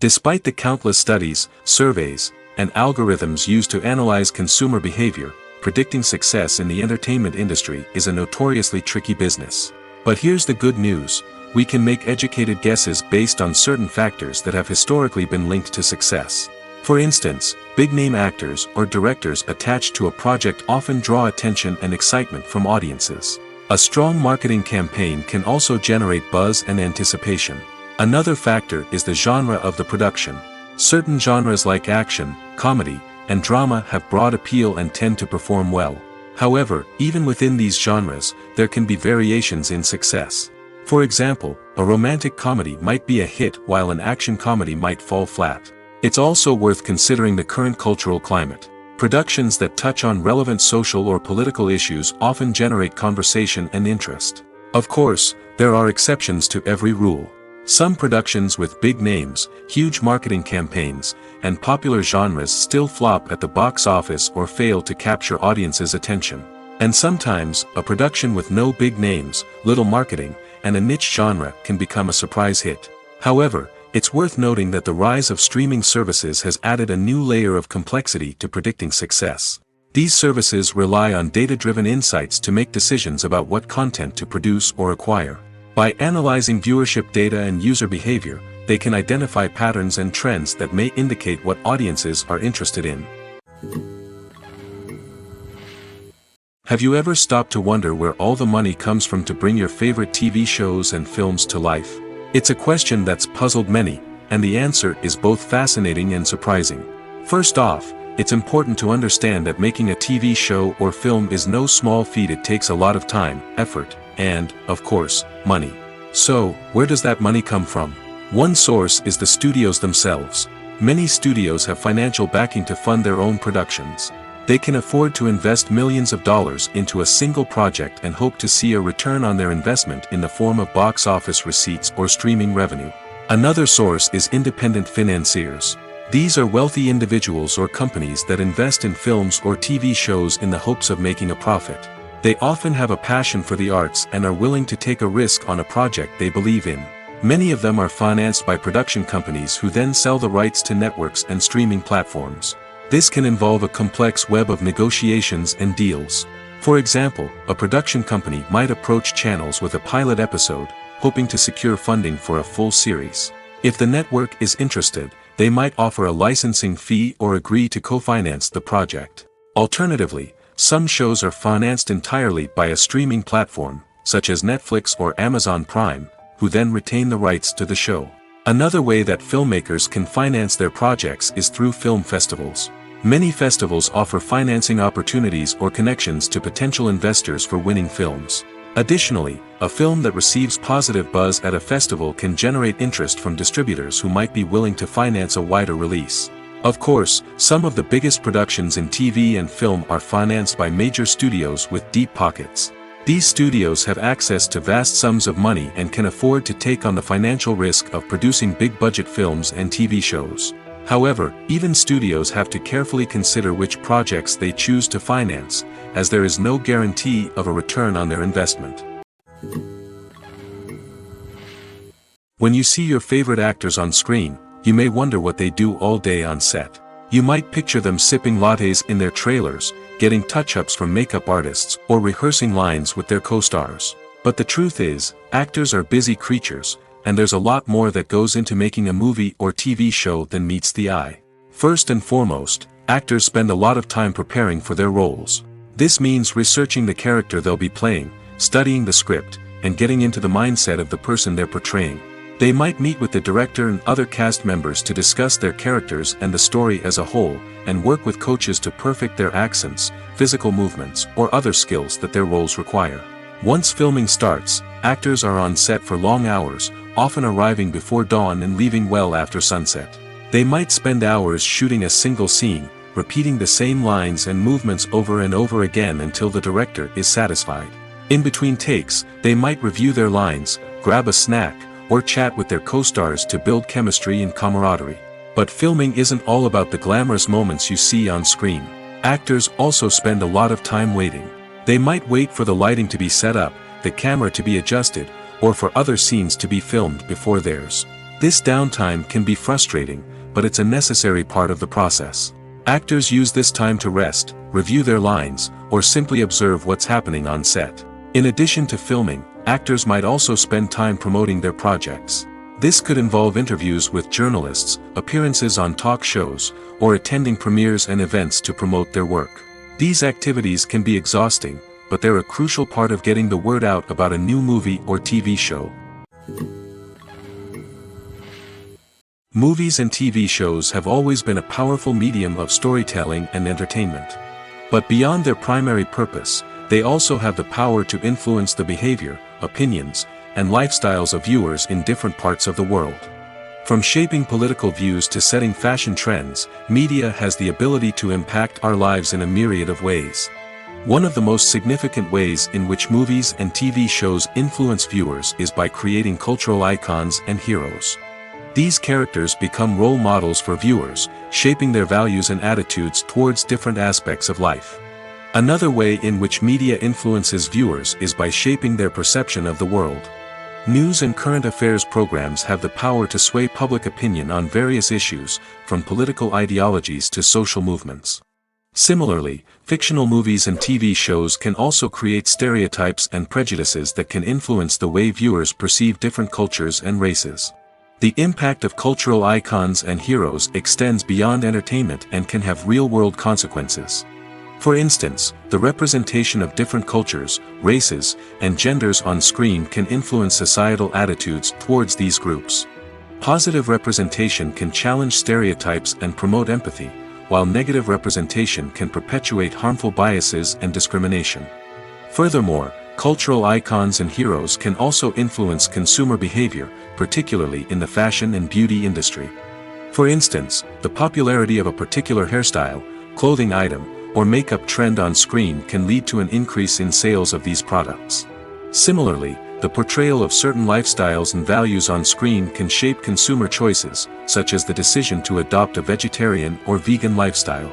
Despite the countless studies, surveys, and algorithms used to analyze consumer behavior, predicting success in the entertainment industry is a notoriously tricky business. But here's the good news: we can make educated guesses based on certain factors that have historically been linked to success. For instance, big-name actors or directors attached to a project often draw attention and excitement from audiences. A strong marketing campaign can also generate buzz and anticipation. Another factor is the genre of the production. Certain genres like action, comedy, and drama have broad appeal and tend to perform well. However, even within these genres, there can be variations in success. For example, a romantic comedy might be a hit while an action comedy might fall flat. It's also worth considering the current cultural climate. Productions that touch on relevant social or political issues often generate conversation and interest. Of course, there are exceptions to every rule. Some productions with big names, huge marketing campaigns, and popular genres still flop at the box office or fail to capture audiences' attention. And sometimes, a production with no big names, little marketing, and a niche genre can become a surprise hit. However, it's worth noting that the rise of streaming services has added a new layer of complexity to predicting success. These services rely on data-driven insights to make decisions about what content to produce or acquire. By analyzing viewership data and user behavior, they can identify patterns and trends that may indicate what audiences are interested in. Have you ever stopped to wonder where all the money comes from to bring your favorite TV shows and films to life? It's a question that's puzzled many, and the answer is both fascinating and surprising. First off, it's important to understand that making a TV show or film is no small feat. It takes a lot of time, effort, and, of course, money. So, where does that money come from? One source is the studios themselves. Many studios have financial backing to fund their own productions. They can afford to invest millions of dollars into a single project and hope to see a return on their investment in the form of box office receipts or streaming revenue. Another source is independent financiers. These are wealthy individuals or companies that invest in films or TV shows in the hopes of making a profit. They often have a passion for the arts and are willing to take a risk on a project they believe in. Many of them are financed by production companies who then sell the rights to networks and streaming platforms. This can involve a complex web of negotiations and deals. For example, a production company might approach channels with a pilot episode, hoping to secure funding for a full series. If the network is interested, they might offer a licensing fee or agree to co-finance the project. Alternatively, some shows are financed entirely by a streaming platform, such as Netflix or Amazon Prime, who then retain the rights to the show. Another way that filmmakers can finance their projects is through film festivals. Many festivals offer financing opportunities or connections to potential investors for winning films. Additionally, a film that receives positive buzz at a festival can generate interest from distributors who might be willing to finance a wider release. Of course, some of the biggest productions in TV and film are financed by major studios with deep pockets. These studios have access to vast sums of money and can afford to take on the financial risk of producing big-budget films and TV shows. However, even studios have to carefully consider which projects they choose to finance, as there is no guarantee of a return on their investment. When you see your favorite actors on screen, you may wonder what they do all day on set. You might picture them sipping lattes in their trailers, getting touch-ups from makeup artists, or rehearsing lines with their co-stars. But the truth is, actors are busy creatures, and there's a lot more that goes into making a movie or TV show than meets the eye. First and foremost, actors spend a lot of time preparing for their roles. This means researching the character they'll be playing, studying the script, and getting into the mindset of the person they're portraying. They might meet with the director and other cast members to discuss their characters and the story as a whole, and work with coaches to perfect their accents, physical movements, or other skills that their roles require. Once filming starts, actors are on set for long hours, often arriving before dawn and leaving well after sunset. They might spend hours shooting a single scene, repeating the same lines and movements over and over again until the director is satisfied. In between takes, they might review their lines, grab a snack, or chat with their co-stars to build chemistry and camaraderie. But filming isn't all about the glamorous moments you see on screen. Actors also spend a lot of time waiting. They might wait for the lighting to be set up, the camera to be adjusted, or for other scenes to be filmed before theirs. This downtime can be frustrating, but it's a necessary part of the process. Actors use this time to rest, review their lines, or simply observe what's happening on set. In addition to filming, actors might also spend time promoting their projects. This could involve interviews with journalists, appearances on talk shows, or attending premieres and events to promote their work. These activities can be exhausting, but they're a crucial part of getting the word out about a new movie or TV show. Movies and TV shows have always been a powerful medium of storytelling and entertainment. But beyond their primary purpose, they also have the power to influence the behavior, opinions, and lifestyles of viewers in different parts of the world. From shaping political views to setting fashion trends, media has the ability to impact our lives in a myriad of ways. One of the most significant ways in which movies and TV shows influence viewers is by creating cultural icons and heroes. These characters become role models for viewers, shaping their values and attitudes towards different aspects of life. Another way in which media influences viewers is by shaping their perception of the world. News and current affairs programs have the power to sway public opinion on various issues, from political ideologies to social movements. Similarly, fictional movies and TV shows can also create stereotypes and prejudices that can influence the way viewers perceive different cultures and races. The impact of cultural icons and heroes extends beyond entertainment and can have real-world consequences. For instance, the representation of different cultures, races, and genders on screen can influence societal attitudes towards these groups. Positive representation can challenge stereotypes and promote empathy, while negative representation can perpetuate harmful biases and discrimination. Furthermore, cultural icons and heroes can also influence consumer behavior, particularly in the fashion and beauty industry. For instance, the popularity of a particular hairstyle, clothing item, or makeup trend on screen can lead to an increase in sales of these products. Similarly, the portrayal of certain lifestyles and values on screen can shape consumer choices, such as the decision to adopt a vegetarian or vegan lifestyle.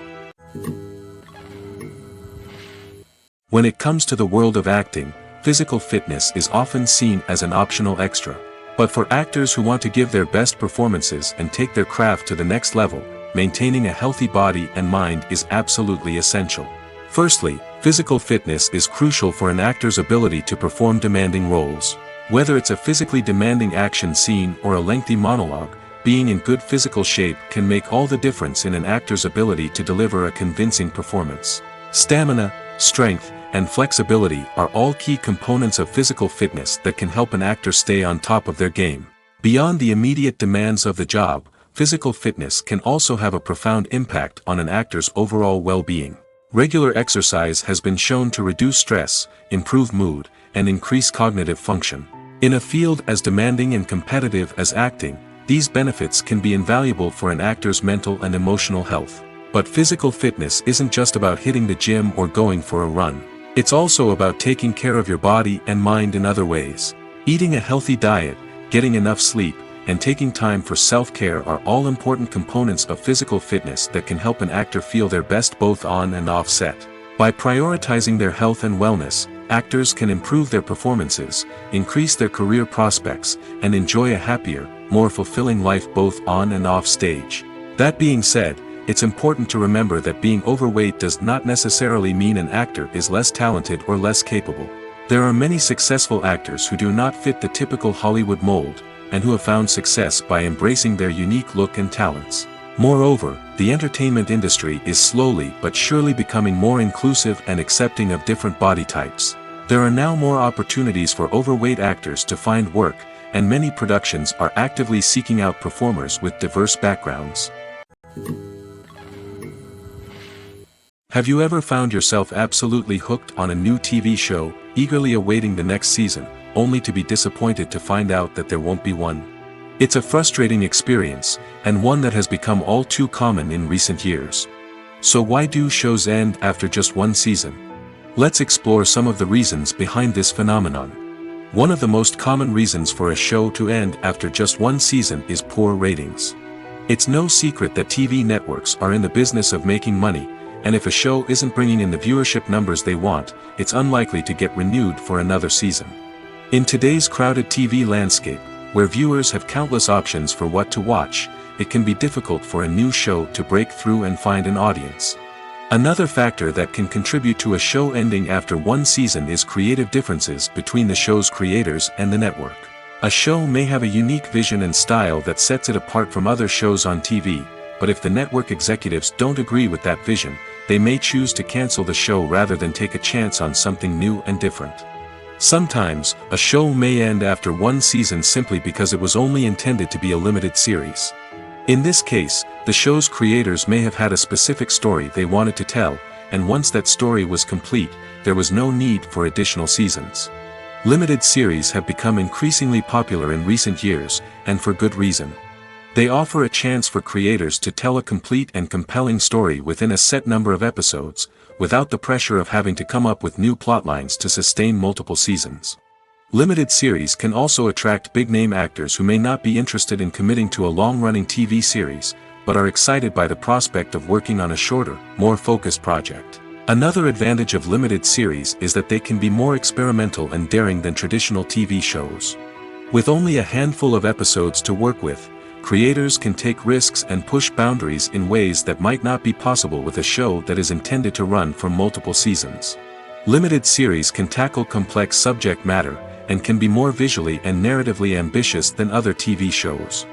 When it comes to the world of acting, physical fitness is often seen as an optional extra. But for actors who want to give their best performances and take their craft to the next level, maintaining a healthy body and mind is absolutely essential. Firstly, physical fitness is crucial for an actor's ability to perform demanding roles. Whether it's a physically demanding action scene or a lengthy monologue, being in good physical shape can make all the difference in an actor's ability to deliver a convincing performance. Stamina, strength, and flexibility are all key components of physical fitness that can help an actor stay on top of their game. Beyond the immediate demands of the job, physical fitness can also have a profound impact on an actor's overall well-being. Regular exercise has been shown to reduce stress, improve mood, and increase cognitive function. In a field as demanding and competitive as acting, these benefits can be invaluable for an actor's mental and emotional health. But physical fitness isn't just about hitting the gym or going for a run. It's also about taking care of your body and mind in other ways. Eating a healthy diet, getting enough sleep, and taking time for self-care are all important components of physical fitness that can help an actor feel their best both on and off set. By prioritizing their health and wellness, actors can improve their performances, increase their career prospects, and enjoy a happier, more fulfilling life both on and off stage. That being said, it's important to remember that being overweight does not necessarily mean an actor is less talented or less capable. There are many successful actors who do not fit the typical Hollywood mold, and who have found success by embracing their unique look and talents. Moreover, the entertainment industry is slowly but surely becoming more inclusive and accepting of different body types. There are now more opportunities for overweight actors to find work, and many productions are actively seeking out performers with diverse backgrounds. Have you ever found yourself absolutely hooked on a new TV show, eagerly awaiting the next season, only to be disappointed to find out that there won't be one? It's a frustrating experience, and one that has become all too common in recent years. So why do shows end after just one season? Let's explore some of the reasons behind this phenomenon. One of the most common reasons for a show to end after just one season is poor ratings. It's no secret that TV networks are in the business of making money, and if a show isn't bringing in the viewership numbers they want, it's unlikely to get renewed for another season. In today's crowded TV landscape, where viewers have countless options for what to watch, it can be difficult for a new show to break through and find an audience. Another factor that can contribute to a show ending after one season is creative differences between the show's creators and the network. A show may have a unique vision and style that sets it apart from other shows on TV, but if the network executives don't agree with that vision, they may choose to cancel the show rather than take a chance on something new and different. Sometimes, a show may end after one season simply because it was only intended to be a limited series. In this case, the show's creators may have had a specific story they wanted to tell, and once that story was complete, there was no need for additional seasons. Limited series have become increasingly popular in recent years, and for good reason. They offer a chance for creators to tell a complete and compelling story within a set number of episodes, without the pressure of having to come up with new plotlines to sustain multiple seasons. Limited series can also attract big-name actors who may not be interested in committing to a long-running TV series, but are excited by the prospect of working on a shorter, more focused project. Another advantage of limited series is that they can be more experimental and daring than traditional TV shows. With only a handful of episodes to work with, creators can take risks and push boundaries in ways that might not be possible with a show that is intended to run for multiple seasons. Limited series can tackle complex subject matter, and can be more visually and narratively ambitious than other TV shows.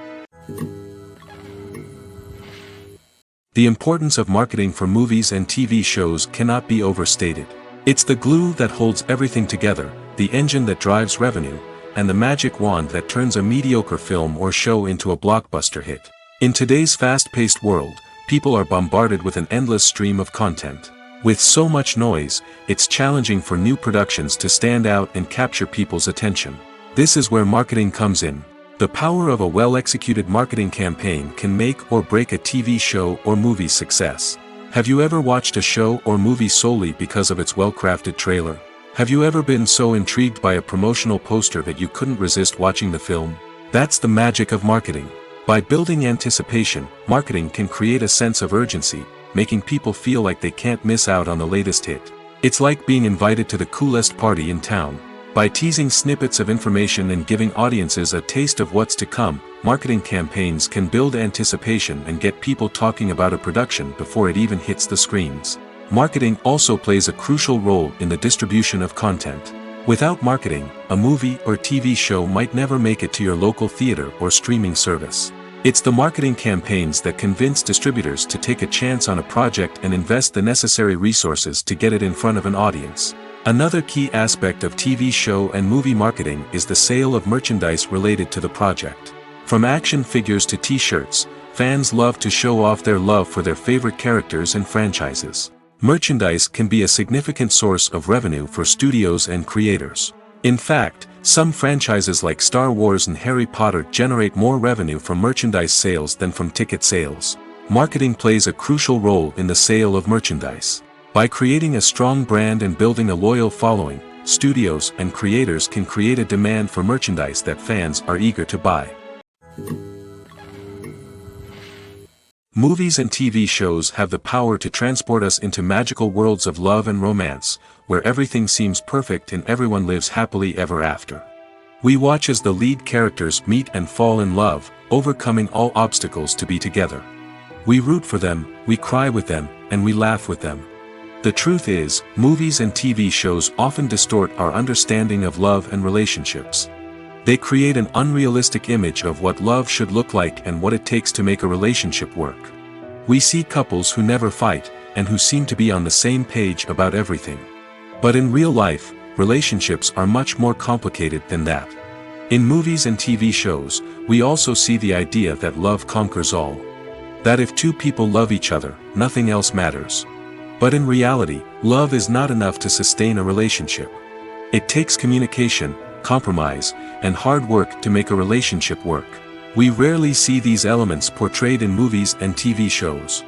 The importance of marketing for movies and TV shows cannot be overstated. It's the glue that holds everything together, the engine that drives revenue, and the magic wand that turns a mediocre film or show into a blockbuster hit. In today's fast-paced world, people are bombarded with an endless stream of content. With so much noise, it's challenging for new productions to stand out and capture people's attention. This is where marketing comes in. The power of a well-executed marketing campaign can make or break a TV show or movie's success. Have you ever watched a show or movie solely because of its well-crafted trailer? Have you ever been so intrigued by a promotional poster that you couldn't resist watching the film? That's the magic of marketing. By building anticipation, marketing can create a sense of urgency, making people feel like they can't miss out on the latest hit. It's like being invited to the coolest party in town. By teasing snippets of information and giving audiences a taste of what's to come, marketing campaigns can build anticipation and get people talking about a production before it even hits the screens. Marketing also plays a crucial role in the distribution of content. Without marketing, a movie or TV show might never make it to your local theater or streaming service. It's the marketing campaigns that convince distributors to take a chance on a project and invest the necessary resources to get it in front of an audience. Another key aspect of TV show and movie marketing is the sale of merchandise related to the project. From action figures to t-shirts, fans love to show off their love for their favorite characters and franchises. Merchandise can be a significant source of revenue for studios and creators. In fact, some franchises like Star Wars and Harry Potter generate more revenue from merchandise sales than from ticket sales. Marketing plays a crucial role in the sale of merchandise. By creating a strong brand and building a loyal following, studios and creators can create a demand for merchandise that fans are eager to buy. Movies and TV shows have the power to transport us into magical worlds of love and romance, where everything seems perfect and everyone lives happily ever after. We watch as the lead characters meet and fall in love, overcoming all obstacles to be together. We root for them, we cry with them, and we laugh with them. The truth is, movies and TV shows often distort our understanding of love and relationships. They create an unrealistic image of what love should look like and what it takes to make a relationship work. We see couples who never fight, and who seem to be on the same page about everything. But in real life, relationships are much more complicated than that. In movies and TV shows, we also see the idea that love conquers all. That if two people love each other, nothing else matters. But in reality, love is not enough to sustain a relationship. It takes communication, compromise, and hard work to make a relationship work. We rarely see these elements portrayed in movies and TV shows.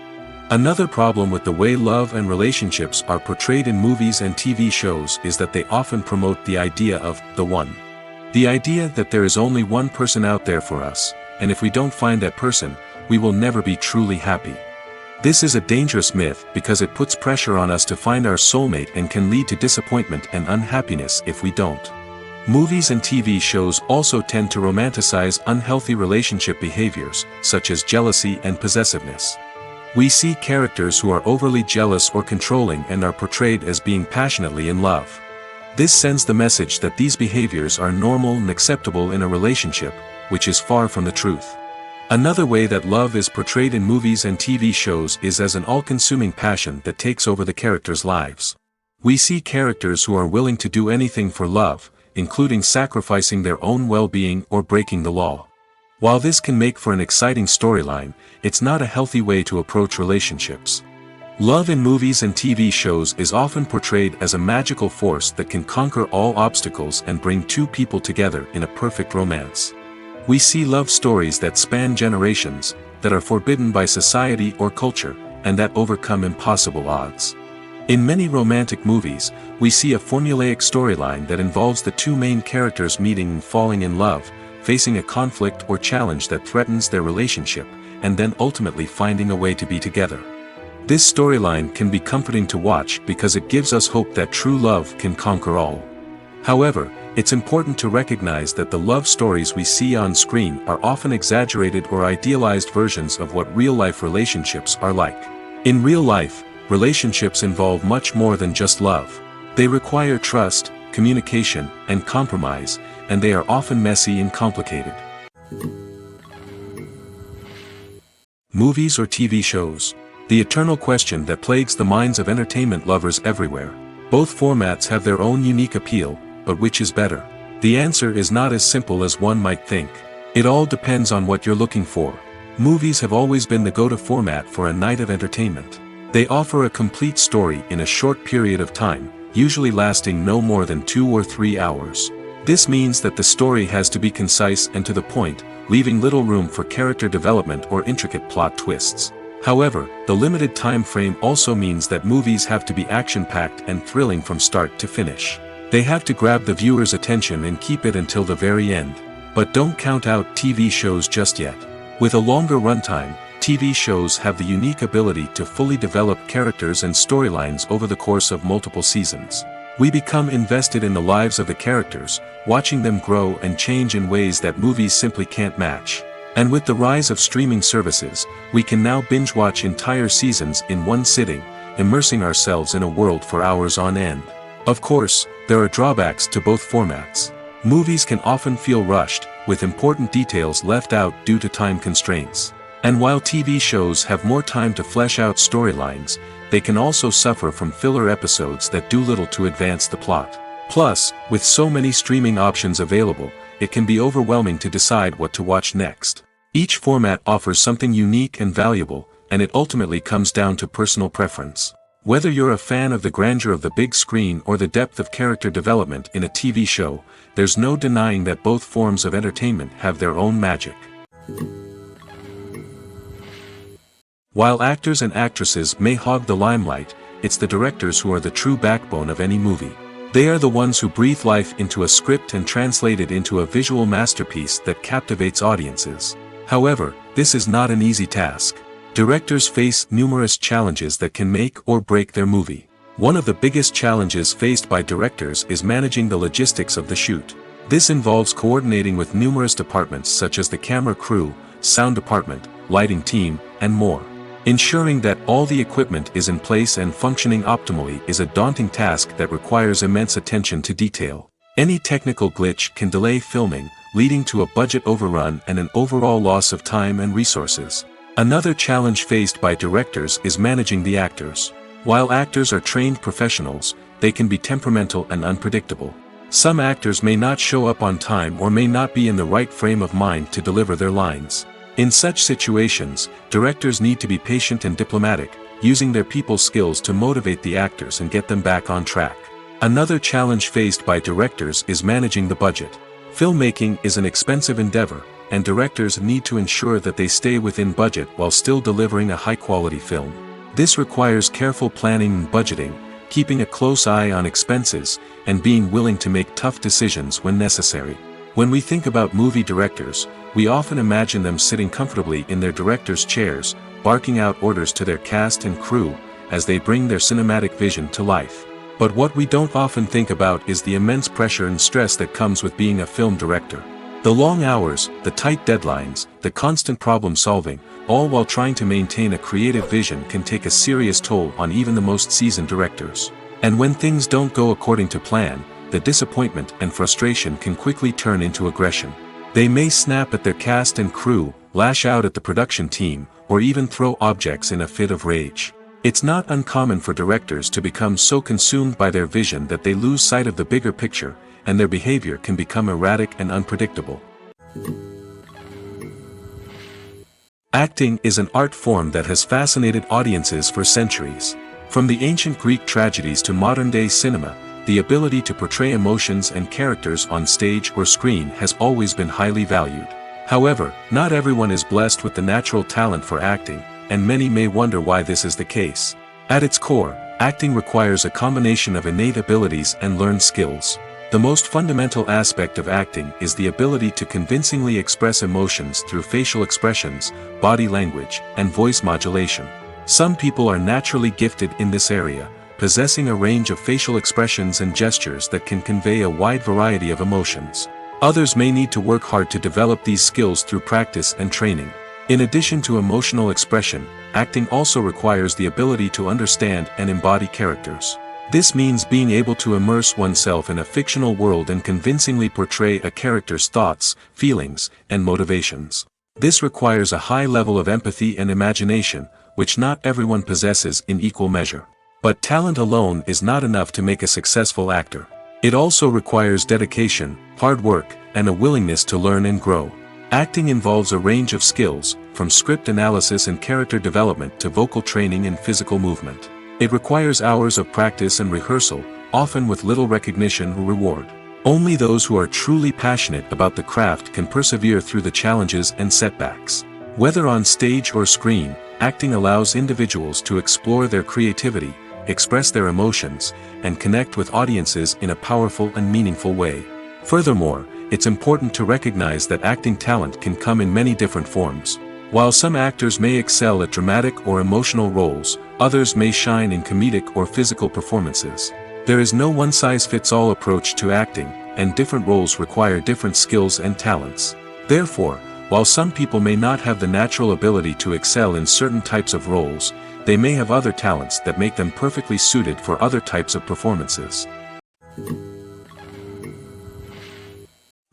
Another problem with the way love and relationships are portrayed in movies and TV shows is that they often promote the idea of the one. The idea that there is only one person out there for us, and if we don't find that person, we will never be truly happy. This is a dangerous myth because it puts pressure on us to find our soulmate and can lead to disappointment and unhappiness if we don't. Movies and TV shows also tend to romanticize unhealthy relationship behaviors, such as jealousy and possessiveness. We see characters who are overly jealous or controlling and are portrayed as being passionately in love. This sends the message that these behaviors are normal and acceptable in a relationship, which is far from the truth. Another way that love is portrayed in movies and TV shows is as an all-consuming passion that takes over the characters' lives. We see characters who are willing to do anything for love, including sacrificing their own well-being or breaking the law. While this can make for an exciting storyline, it's not a healthy way to approach relationships. Love in movies and TV shows is often portrayed as a magical force that can conquer all obstacles and bring two people together in a perfect romance. We see love stories that span generations, that are forbidden by society or culture, and that overcome impossible odds. In many romantic movies, we see a formulaic storyline that involves the two main characters meeting and falling in love, facing a conflict or challenge that threatens their relationship, and then ultimately finding a way to be together. This storyline can be comforting to watch because it gives us hope that true love can conquer all. However, it's important to recognize that the love stories we see on screen are often exaggerated or idealized versions of what real-life relationships are like. In real life, relationships involve much more than just love. They require trust, communication, and compromise, and they are often messy and complicated. Movies or TV shows? The eternal question that plagues the minds of entertainment lovers everywhere. Both formats have their own unique appeal, but which is better? The answer is not as simple as one might think. It all depends on what you're looking for. Movies have always been the go-to format for a night of entertainment. They offer a complete story in a short period of time, usually lasting no more than 2 or 3 hours. This means that the story has to be concise and to the point, leaving little room for character development or intricate plot twists. However, the limited time frame also means that movies have to be action-packed and thrilling from start to finish. They have to grab the viewer's attention and keep it until the very end. But don't count out TV shows just yet. With a longer runtime, TV shows have the unique ability to fully develop characters and storylines over the course of multiple seasons. We become invested in the lives of the characters, watching them grow and change in ways that movies simply can't match. And with the rise of streaming services, we can now binge-watch entire seasons in one sitting, immersing ourselves in a world for hours on end. Of course, there are drawbacks to both formats. Movies can often feel rushed, with important details left out due to time constraints. And while TV shows have more time to flesh out storylines, they can also suffer from filler episodes that do little to advance the plot. Plus, with so many streaming options available, it can be overwhelming to decide what to watch next. Each format offers something unique and valuable, and it ultimately comes down to personal preference. Whether you're a fan of the grandeur of the big screen or the depth of character development in a TV show, there's no denying that both forms of entertainment have their own magic. While actors and actresses may hog the limelight, it's the directors who are the true backbone of any movie. They are the ones who breathe life into a script and translate it into a visual masterpiece that captivates audiences. However, this is not an easy task. Directors face numerous challenges that can make or break their movie. One of the biggest challenges faced by directors is managing the logistics of the shoot. This involves coordinating with numerous departments such as the camera crew, sound department, lighting team, and more. Ensuring that all the equipment is in place and functioning optimally is a daunting task that requires immense attention to detail. Any technical glitch can delay filming, leading to a budget overrun and an overall loss of time and resources. Another challenge faced by directors is managing the actors. While actors are trained professionals, they can be temperamental and unpredictable. Some actors may not show up on time or may not be in the right frame of mind to deliver their lines. In such situations, directors need to be patient and diplomatic, using their people skills to motivate the actors and get them back on track. Another challenge faced by directors is managing the budget. Filmmaking is an expensive endeavor, and directors need to ensure that they stay within budget while still delivering a high-quality film. This requires careful planning and budgeting, keeping a close eye on expenses, and being willing to make tough decisions when necessary. When we think about movie directors, we often imagine them sitting comfortably in their director's chairs, barking out orders to their cast and crew, as they bring their cinematic vision to life. But what we don't often think about is the immense pressure and stress that comes with being a film director. The long hours, the tight deadlines, the constant problem solving, all while trying to maintain a creative vision can take a serious toll on even the most seasoned directors. And when things don't go according to plan, the disappointment and frustration can quickly turn into aggression. They may snap at their cast and crew, lash out at the production team, or even throw objects in a fit of rage. It's not uncommon for directors to become so consumed by their vision that they lose sight of the bigger picture, and their behavior can become erratic and unpredictable. Acting is an art form that has fascinated audiences for centuries. From the ancient Greek tragedies to modern-day cinema, the ability to portray emotions and characters on stage or screen has always been highly valued. However, not everyone is blessed with the natural talent for acting, and many may wonder why this is the case. At its core, acting requires a combination of innate abilities and learned skills. The most fundamental aspect of acting is the ability to convincingly express emotions through facial expressions, body language, and voice modulation. Some people are naturally gifted in this area, possessing a range of facial expressions and gestures that can convey a wide variety of emotions. Others may need to work hard to develop these skills through practice and training. In addition to emotional expression, acting also requires the ability to understand and embody characters. This means being able to immerse oneself in a fictional world and convincingly portray a character's thoughts, feelings, and motivations. This requires a high level of empathy and imagination, which not everyone possesses in equal measure. But talent alone is not enough to make a successful actor. It also requires dedication, hard work, and a willingness to learn and grow. Acting involves a range of skills, from script analysis and character development to vocal training and physical movement. It requires hours of practice and rehearsal, often with little recognition or reward. Only those who are truly passionate about the craft can persevere through the challenges and setbacks. Whether on stage or screen, acting allows individuals to explore their creativity, express their emotions, and connect with audiences in a powerful and meaningful way. Furthermore, it's important to recognize that acting talent can come in many different forms. While some actors may excel at dramatic or emotional roles, others may shine in comedic or physical performances. There is no one-size-fits-all approach to acting, and different roles require different skills and talents. Therefore, while some people may not have the natural ability to excel in certain types of roles, they may have other talents that make them perfectly suited for other types of performances.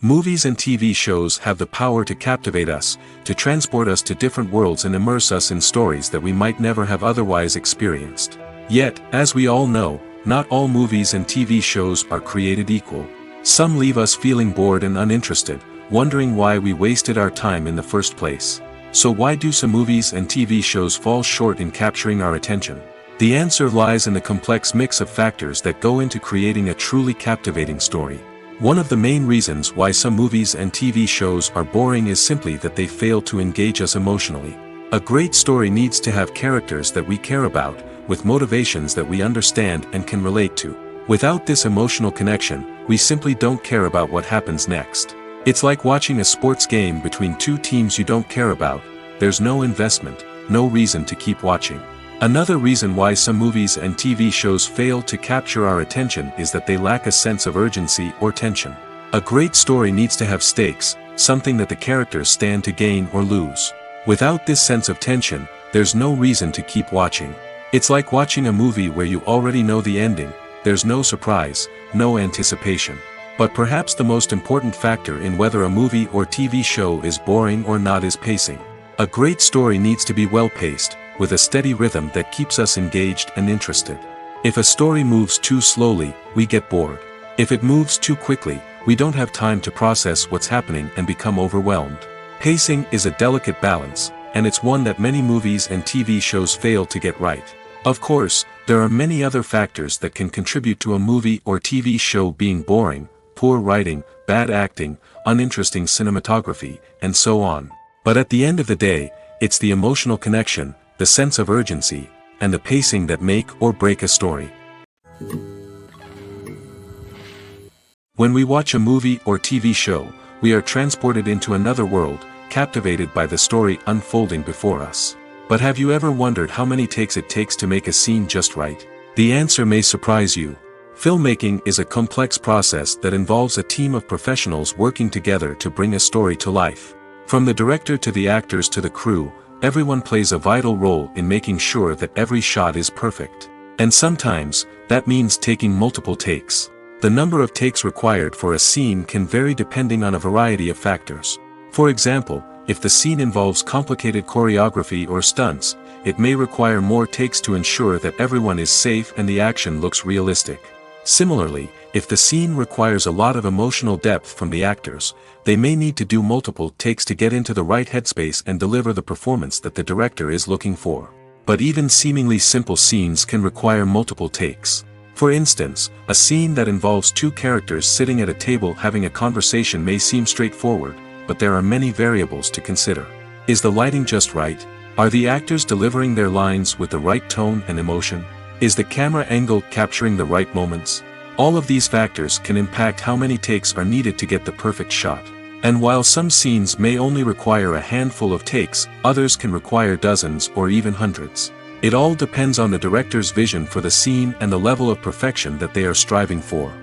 Movies and TV shows have the power to captivate us, to transport us to different worlds and immerse us in stories that we might never have otherwise experienced. Yet, as we all know, not all movies and TV shows are created equal. Some leave us feeling bored and uninterested, wondering why we wasted our time in the first place. So why do some movies and TV shows fall short in capturing our attention? The answer lies in the complex mix of factors that go into creating a truly captivating story. One of the main reasons why some movies and TV shows are boring is simply that they fail to engage us emotionally. A great story needs to have characters that we care about, with motivations that we understand and can relate to. Without this emotional connection, we simply don't care about what happens next. It's like watching a sports game between two teams you don't care about. There's no investment, no reason to keep watching. Another reason why some movies and TV shows fail to capture our attention is that they lack a sense of urgency or tension. A great story needs to have stakes, something that the characters stand to gain or lose. Without this sense of tension, there's no reason to keep watching. It's like watching a movie where you already know the ending. There's no surprise, no anticipation. But perhaps the most important factor in whether a movie or TV show is boring or not is pacing. A great story needs to be well-paced, with a steady rhythm that keeps us engaged and interested. If a story moves too slowly, we get bored. If it moves too quickly, we don't have time to process what's happening and become overwhelmed. Pacing is a delicate balance, and it's one that many movies and TV shows fail to get right. Of course, there are many other factors that can contribute to a movie or TV show being boring: poor writing, bad acting, uninteresting cinematography, and so on. But at the end of the day, it's the emotional connection, the sense of urgency, and the pacing that make or break a story. When we watch a movie or TV show, we are transported into another world, captivated by the story unfolding before us. But have you ever wondered how many takes it takes to make a scene just right? The answer may surprise you. Filmmaking is a complex process that involves a team of professionals working together to bring a story to life. From the director to the actors to the crew, everyone plays a vital role in making sure that every shot is perfect. And sometimes, that means taking multiple takes. The number of takes required for a scene can vary depending on a variety of factors. For example, if the scene involves complicated choreography or stunts, it may require more takes to ensure that everyone is safe and the action looks realistic. Similarly, if the scene requires a lot of emotional depth from the actors, they may need to do multiple takes to get into the right headspace and deliver the performance that the director is looking for. But even seemingly simple scenes can require multiple takes. For instance, a scene that involves two characters sitting at a table having a conversation may seem straightforward, but there are many variables to consider. Is the lighting just right? Are the actors delivering their lines with the right tone and emotion? Is the camera angle capturing the right moments? All of these factors can impact how many takes are needed to get the perfect shot. And while some scenes may only require a handful of takes, others can require dozens or even hundreds. It all depends on the director's vision for the scene and the level of perfection that they are striving for.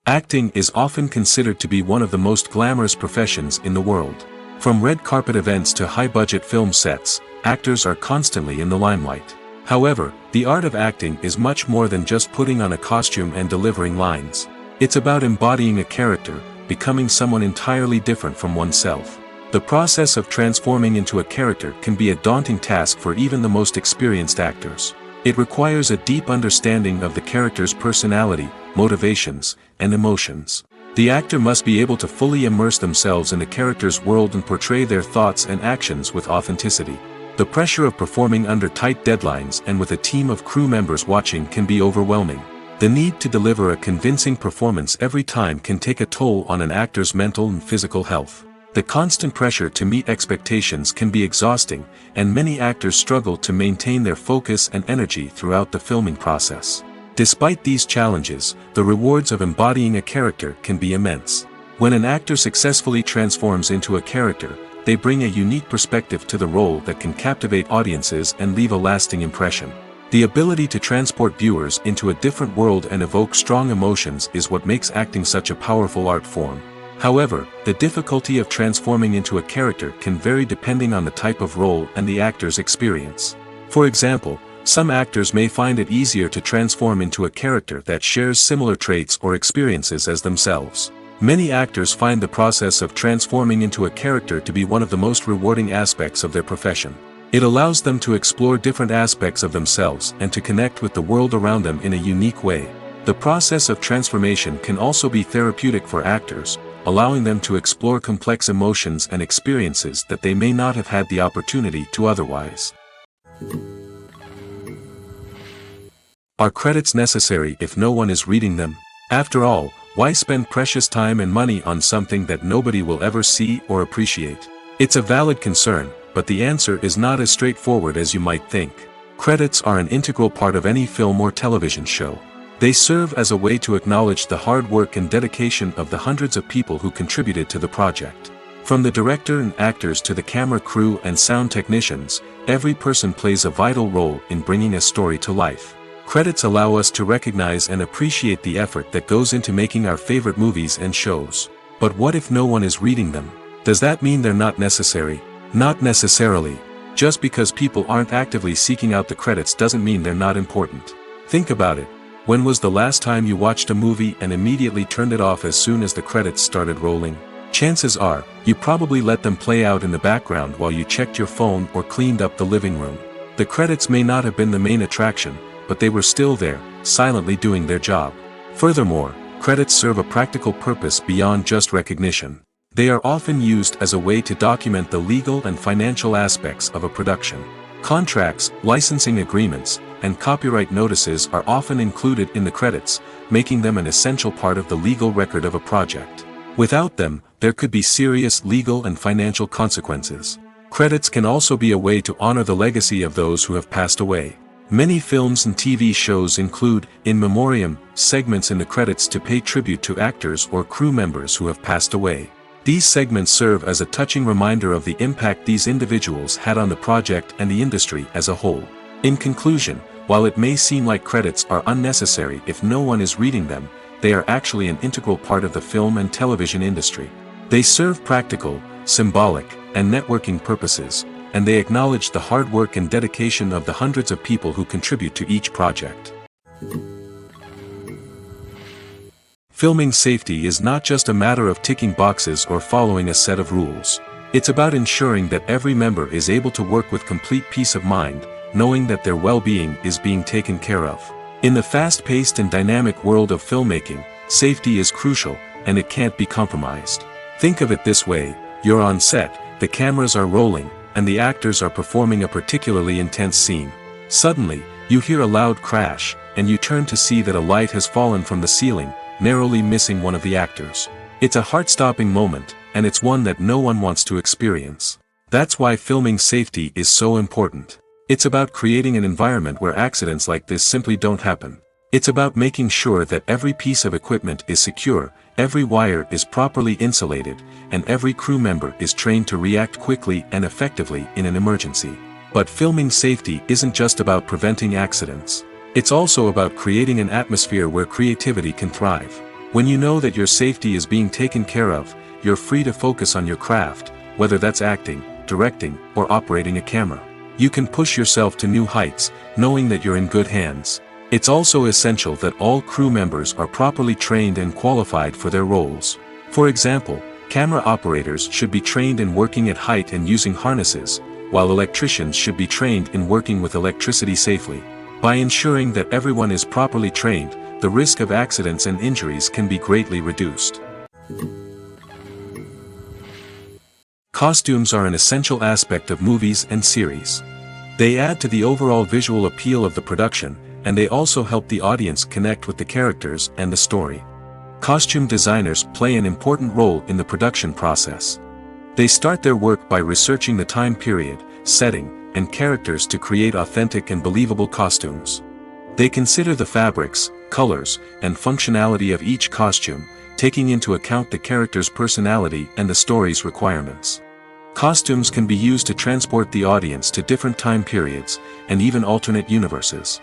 Acting is often considered to be one of the most glamorous professions in the world. From red carpet events to high-budget film sets, actors are constantly in the limelight. However, the art of acting is much more than just putting on a costume and delivering lines. It's about embodying a character, becoming someone entirely different from oneself. The process of transforming into a character can be a daunting task for even the most experienced actors. It requires a deep understanding of the character's personality, motivations, and emotions. The actor must be able to fully immerse themselves in the character's world and portray their thoughts and actions with authenticity. The pressure of performing under tight deadlines and with a team of crew members watching can be overwhelming. The need to deliver a convincing performance every time can take a toll on an actor's mental and physical health. The constant pressure to meet expectations can be exhausting, and many actors struggle to maintain their focus and energy throughout the filming process. Despite these challenges, the rewards of embodying a character can be immense. When an actor successfully transforms into a character, they bring a unique perspective to the role that can captivate audiences and leave a lasting impression. The ability to transport viewers into a different world and evoke strong emotions is what makes acting such a powerful art form. However, the difficulty of transforming into a character can vary depending on the type of role and the actor's experience. For example, some actors may find it easier to transform into a character that shares similar traits or experiences as themselves. Many actors find the process of transforming into a character to be one of the most rewarding aspects of their profession. It allows them to explore different aspects of themselves and to connect with the world around them in a unique way. The process of transformation can also be therapeutic for actors, allowing them to explore complex emotions and experiences that they may not have had the opportunity to otherwise. Are credits necessary if no one is reading them? After all, why spend precious time and money on something that nobody will ever see or appreciate? It's a valid concern, but the answer is not as straightforward as you might think. Credits are an integral part of any film or television show. They serve as a way to acknowledge the hard work and dedication of the hundreds of people who contributed to the project. From the director and actors to the camera crew and sound technicians, every person plays a vital role in bringing a story to life. Credits allow us to recognize and appreciate the effort that goes into making our favorite movies and shows. But what if no one is reading them? Does that mean they're not necessary? Not necessarily. Just because people aren't actively seeking out the credits doesn't mean they're not important. Think about it. When was the last time you watched a movie and immediately turned it off as soon as the credits started rolling? Chances are, you probably let them play out in the background while you checked your phone or cleaned up the living room. The credits may not have been the main attraction, but they were still there, silently doing their job. Furthermore, credits serve a practical purpose beyond just recognition. They are often used as a way to document the legal and financial aspects of a production. Contracts, licensing agreements, and copyright notices are often included in the credits, making them an essential part of the legal record of a project. Without them, there could be serious legal and financial consequences. Credits can also be a way to honor the legacy of those who have passed away. Many films and TV shows include, in memoriam, segments in the credits to pay tribute to actors or crew members who have passed away. These segments serve as a touching reminder of the impact these individuals had on the project and the industry as a whole. In conclusion, while it may seem like credits are unnecessary if no one is reading them, they are actually an integral part of the film and television industry. They serve practical, symbolic, and networking purposes, and they acknowledge the hard work and dedication of the hundreds of people who contribute to each project. Filming safety is not just a matter of ticking boxes or following a set of rules. It's about ensuring that every member is able to work with complete peace of mind, knowing that their well-being is being taken care of. In the fast-paced and dynamic world of filmmaking, safety is crucial, and it can't be compromised. Think of it this way: you're on set, the cameras are rolling, and the actors are performing a particularly intense scene. Suddenly, you hear a loud crash, and you turn to see that a light has fallen from the ceiling, narrowly missing one of the actors. It's a heart-stopping moment, and it's one that no one wants to experience. That's why filming safety is so important. It's about creating an environment where accidents like this simply don't happen. It's about making sure that every piece of equipment is secure, every wire is properly insulated, and every crew member is trained to react quickly and effectively in an emergency. But filming safety isn't just about preventing accidents. It's also about creating an atmosphere where creativity can thrive. When you know that your safety is being taken care of, you're free to focus on your craft, whether that's acting, directing, or operating a camera. You can push yourself to new heights, knowing that you're in good hands. It's also essential that all crew members are properly trained and qualified for their roles. For example, camera operators should be trained in working at height and using harnesses, while electricians should be trained in working with electricity safely. By ensuring that everyone is properly trained, the risk of accidents and injuries can be greatly reduced. Costumes are an essential aspect of movies and series. They add to the overall visual appeal of the production, and they also help the audience connect with the characters and the story. Costume designers play an important role in the production process. They start their work by researching the time period, setting, and characters to create authentic and believable costumes. They consider the fabrics, colors, and functionality of each costume, taking into account the character's personality and the story's requirements. Costumes can be used to transport the audience to different time periods, and even alternate universes.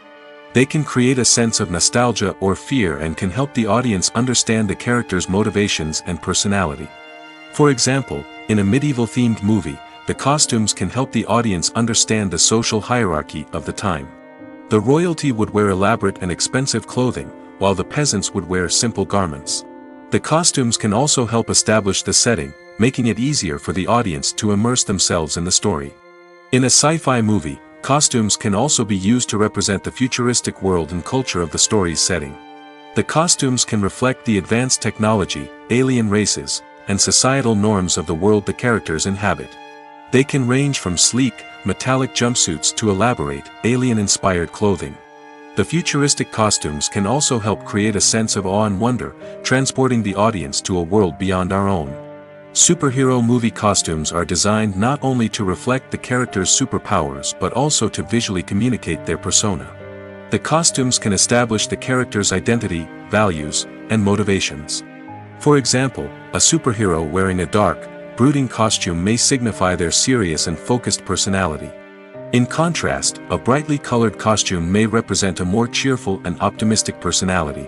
They can create a sense of nostalgia or fear and can help the audience understand the character's motivations and personality. For example, in a medieval-themed movie, the costumes can help the audience understand the social hierarchy of the time. The royalty would wear elaborate and expensive clothing, while the peasants would wear simple garments. The costumes can also help establish the setting, making it easier for the audience to immerse themselves in the story. In a sci-fi movie, costumes can also be used to represent the futuristic world and culture of the story's setting. The costumes can reflect the advanced technology, alien races, and societal norms of the world the characters inhabit. They can range from sleek, metallic jumpsuits to elaborate, alien-inspired clothing. The futuristic costumes can also help create a sense of awe and wonder, transporting the audience to a world beyond our own. Superhero movie costumes are designed not only to reflect the character's superpowers but also to visually communicate their persona. The costumes can establish the character's identity, values, and motivations. For example, a superhero wearing a dark, brooding costume may signify their serious and focused personality. In contrast, a brightly colored costume may represent a more cheerful and optimistic personality.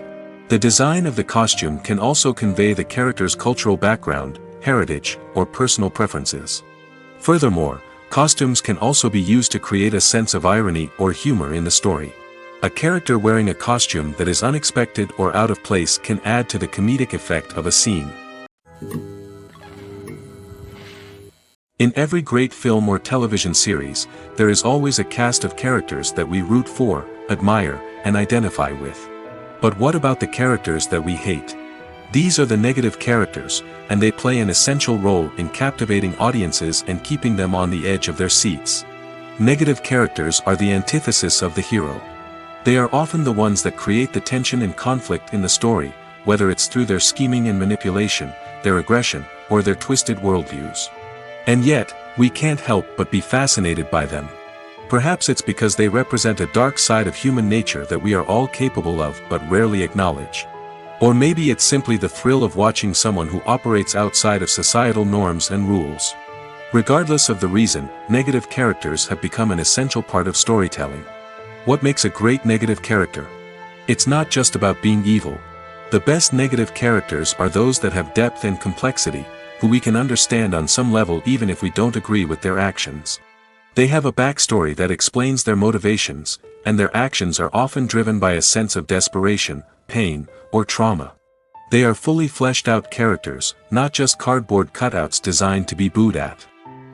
The design of the costume can also convey the character's cultural background, heritage, or personal preferences. Furthermore, costumes can also be used to create a sense of irony or humor in the story. A character wearing a costume that is unexpected or out of place can add to the comedic effect of a scene. In every great film or television series, there is always a cast of characters that we root for, admire, and identify with. But what about the characters that we hate? These are the negative characters, and they play an essential role in captivating audiences and keeping them on the edge of their seats. Negative characters are the antithesis of the hero. They are often the ones that create the tension and conflict in the story, whether it's through their scheming and manipulation, their aggression, or their twisted worldviews. And yet, we can't help but be fascinated by them. Perhaps it's because they represent a dark side of human nature that we are all capable of but rarely acknowledge. Or maybe it's simply the thrill of watching someone who operates outside of societal norms and rules. Regardless of the reason, negative characters have become an essential part of storytelling. What makes a great negative character? It's not just about being evil. The best negative characters are those that have depth and complexity, who we can understand on some level even if we don't agree with their actions. They have a backstory that explains their motivations, and their actions are often driven by a sense of desperation, pain, or trauma. They are fully fleshed out characters, not just cardboard cutouts designed to be booed at.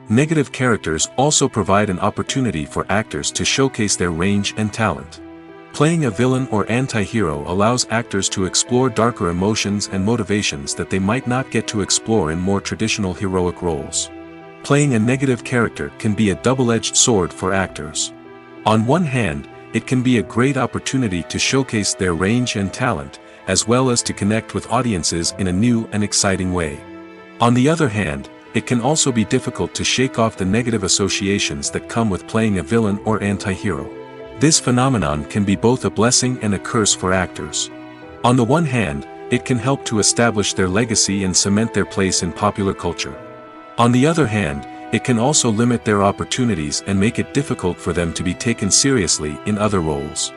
Negative characters also provide an opportunity for actors to showcase their range and talent. Playing a villain or anti-hero allows actors to explore darker emotions and motivations that they might not get to explore in more traditional heroic roles. Playing a negative character can be a double-edged sword for actors. On one hand, it can be a great opportunity to showcase their range and talent, as well as to connect with audiences in a new and exciting way. On the other hand, it can also be difficult to shake off the negative associations that come with playing a villain or anti-hero. This phenomenon can be both a blessing and a curse for actors. On the one hand, it can help to establish their legacy and cement their place in popular culture. On the other hand, it can also limit their opportunities and make it difficult for them to be taken seriously in other roles.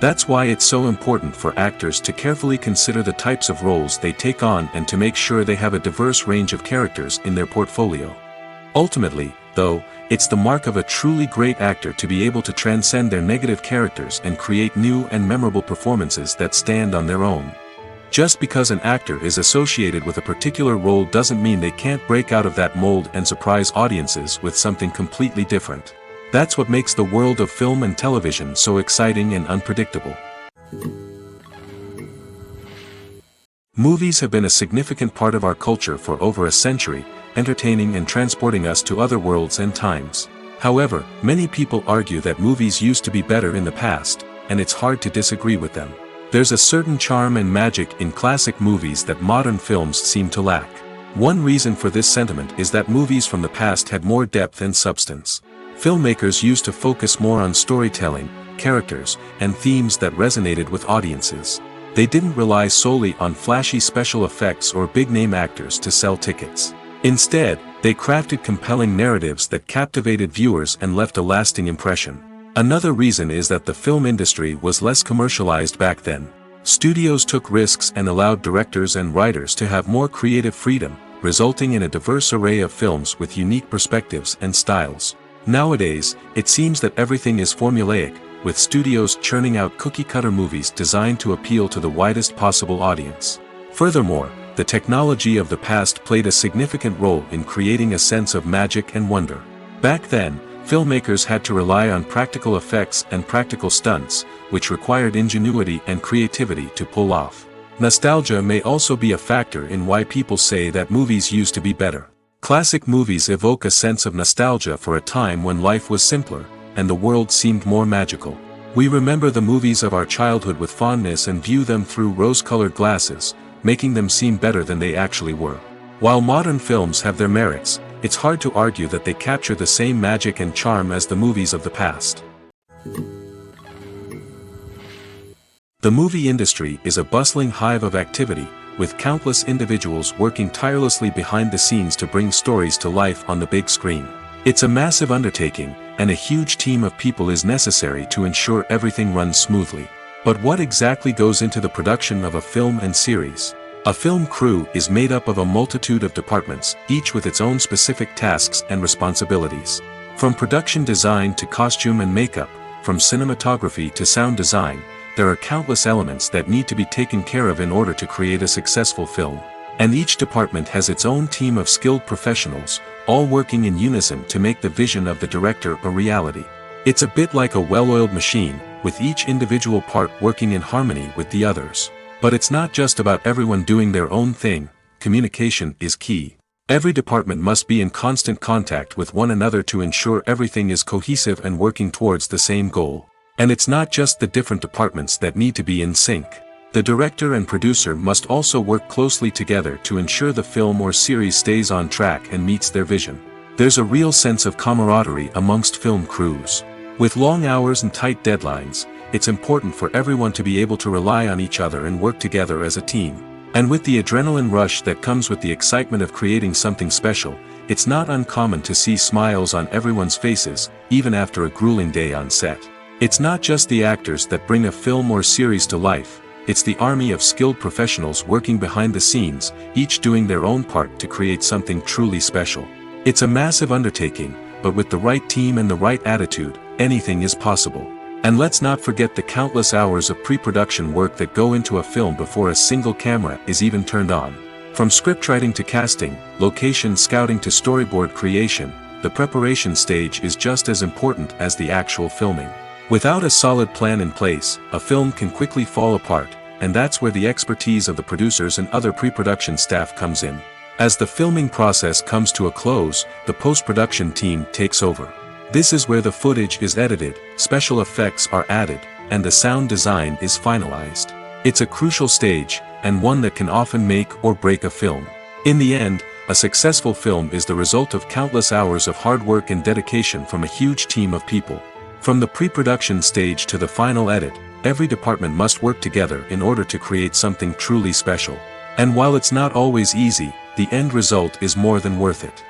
That's why it's so important for actors to carefully consider the types of roles they take on and to make sure they have a diverse range of characters in their portfolio. Ultimately, though, it's the mark of a truly great actor to be able to transcend their negative characters and create new and memorable performances that stand on their own. Just because an actor is associated with a particular role doesn't mean they can't break out of that mold and surprise audiences with something completely different. That's what makes the world of film and television so exciting and unpredictable. Movies have been a significant part of our culture for over a century, entertaining and transporting us to other worlds and times. However, many people argue that movies used to be better in the past, and it's hard to disagree with them. There's a certain charm and magic in classic movies that modern films seem to lack. One reason for this sentiment is that movies from the past had more depth and substance. Filmmakers used to focus more on storytelling, characters, and themes that resonated with audiences. They didn't rely solely on flashy special effects or big-name actors to sell tickets. Instead, they crafted compelling narratives that captivated viewers and left a lasting impression. Another reason is that the film industry was less commercialized back then. Studios took risks and allowed directors and writers to have more creative freedom, resulting in a diverse array of films with unique perspectives and styles. Nowadays, it seems that everything is formulaic, with studios churning out cookie-cutter movies designed to appeal to the widest possible audience. Furthermore, the technology of the past played a significant role in creating a sense of magic and wonder. Back then, filmmakers had to rely on practical effects and practical stunts, which required ingenuity and creativity to pull off. Nostalgia may also be a factor in why people say that movies used to be better. Classic movies evoke a sense of nostalgia for a time when life was simpler, and the world seemed more magical. We remember the movies of our childhood with fondness and view them through rose-colored glasses, making them seem better than they actually were. While modern films have their merits, it's hard to argue that they capture the same magic and charm as the movies of the past. The movie industry is a bustling hive of activity, with countless individuals working tirelessly behind the scenes to bring stories to life on the big screen. It's a massive undertaking, and a huge team of people is necessary to ensure everything runs smoothly. But what exactly goes into the production of a film and series? A film crew is made up of a multitude of departments, each with its own specific tasks and responsibilities. From production design to costume and makeup, from cinematography to sound design, there are countless elements that need to be taken care of in order to create a successful film. And each department has its own team of skilled professionals, all working in unison to make the vision of the director a reality. It's a bit like a well-oiled machine, with each individual part working in harmony with the others. But it's not just about everyone doing their own thing. Communication is key. Every department must be in constant contact with one another to ensure everything is cohesive and working towards the same goal. And it's not just the different departments that need to be in sync. The director and producer must also work closely together to ensure the film or series stays on track and meets their vision. There's a real sense of camaraderie amongst film crews. With long hours and tight deadlines, it's important for everyone to be able to rely on each other and work together as a team. And with the adrenaline rush that comes with the excitement of creating something special, it's not uncommon to see smiles on everyone's faces, even after a grueling day on set. It's not just the actors that bring a film or series to life, it's the army of skilled professionals working behind the scenes, each doing their own part to create something truly special. It's a massive undertaking, but with the right team and the right attitude, anything is possible. And let's not forget the countless hours of pre-production work that go into a film before a single camera is even turned on. From scriptwriting to casting, location scouting to storyboard creation, the preparation stage is just as important as the actual filming. Without a solid plan in place, a film can quickly fall apart, and that's where the expertise of the producers and other pre-production staff comes in. As the filming process comes to a close, the post-production team takes over. This is where the footage is edited, special effects are added, and the sound design is finalized. It's a crucial stage, and one that can often make or break a film. In the end, a successful film is the result of countless hours of hard work and dedication from a huge team of people. From the pre-production stage to the final edit, every department must work together in order to create something truly special. And while it's not always easy, the end result is more than worth it.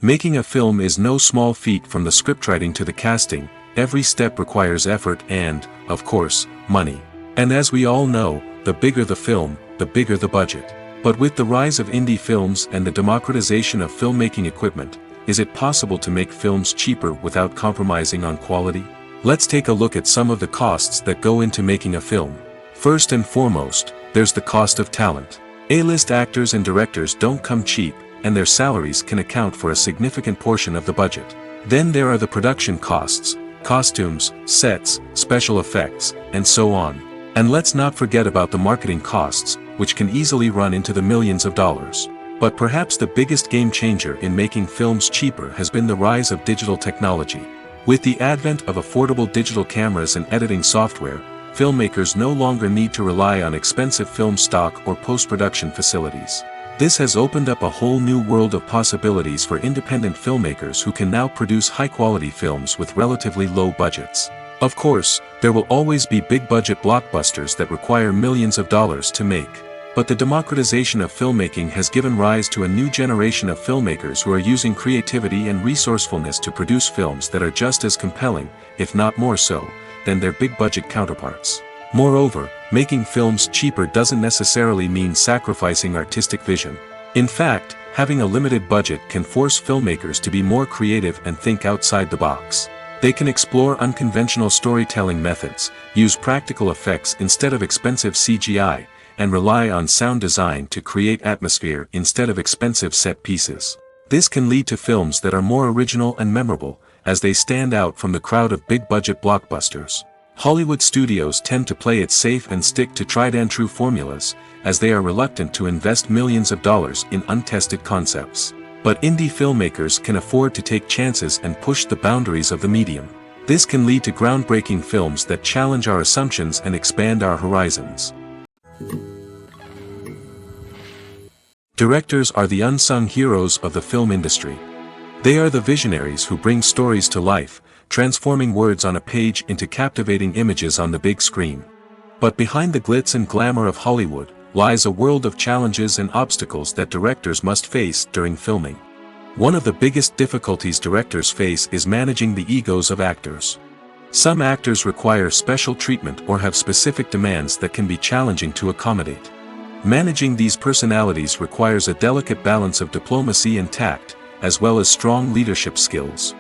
Making a film is no small feat. From the scriptwriting to the casting, every step requires effort and, of course, money. And as we all know, the bigger the film, the bigger the budget. But with the rise of indie films and the democratization of filmmaking equipment, is it possible to make films cheaper without compromising on quality? Let's take a look at some of the costs that go into making a film. First and foremost, there's the cost of talent. A-list actors and directors don't come cheap, and their salaries can account for a significant portion of the budget. Then there are the production costs, costumes, sets, special effects, and so on. And let's not forget about the marketing costs, which can easily run into the millions of dollars. But perhaps the biggest game changer in making films cheaper has been the rise of digital technology. With the advent of affordable digital cameras and editing software, filmmakers no longer need to rely on expensive film stock or post-production facilities. This has opened up a whole new world of possibilities for independent filmmakers who can now produce high-quality films with relatively low budgets. Of course, there will always be big-budget blockbusters that require millions of dollars to make. But the democratization of filmmaking has given rise to a new generation of filmmakers who are using creativity and resourcefulness to produce films that are just as compelling, if not more so, than their big-budget counterparts. Moreover, making films cheaper doesn't necessarily mean sacrificing artistic vision. In fact, having a limited budget can force filmmakers to be more creative and think outside the box. They can explore unconventional storytelling methods, use practical effects instead of expensive CGI, and rely on sound design to create atmosphere instead of expensive set pieces. This can lead to films that are more original and memorable, as they stand out from the crowd of big-budget blockbusters. Hollywood studios tend to play it safe and stick to tried-and-true formulas, as they are reluctant to invest millions of dollars in untested concepts. But indie filmmakers can afford to take chances and push the boundaries of the medium. This can lead to groundbreaking films that challenge our assumptions and expand our horizons. Directors are the unsung heroes of the film industry. They are the visionaries who bring stories to life, transforming words on a page into captivating images on the big screen. But behind the glitz and glamour of Hollywood, lies a world of challenges and obstacles that directors must face during filming. One of the biggest difficulties directors face is managing the egos of actors. Some actors require special treatment or have specific demands that can be challenging to accommodate. Managing these personalities requires a delicate balance of diplomacy and tact, as well as strong leadership skills.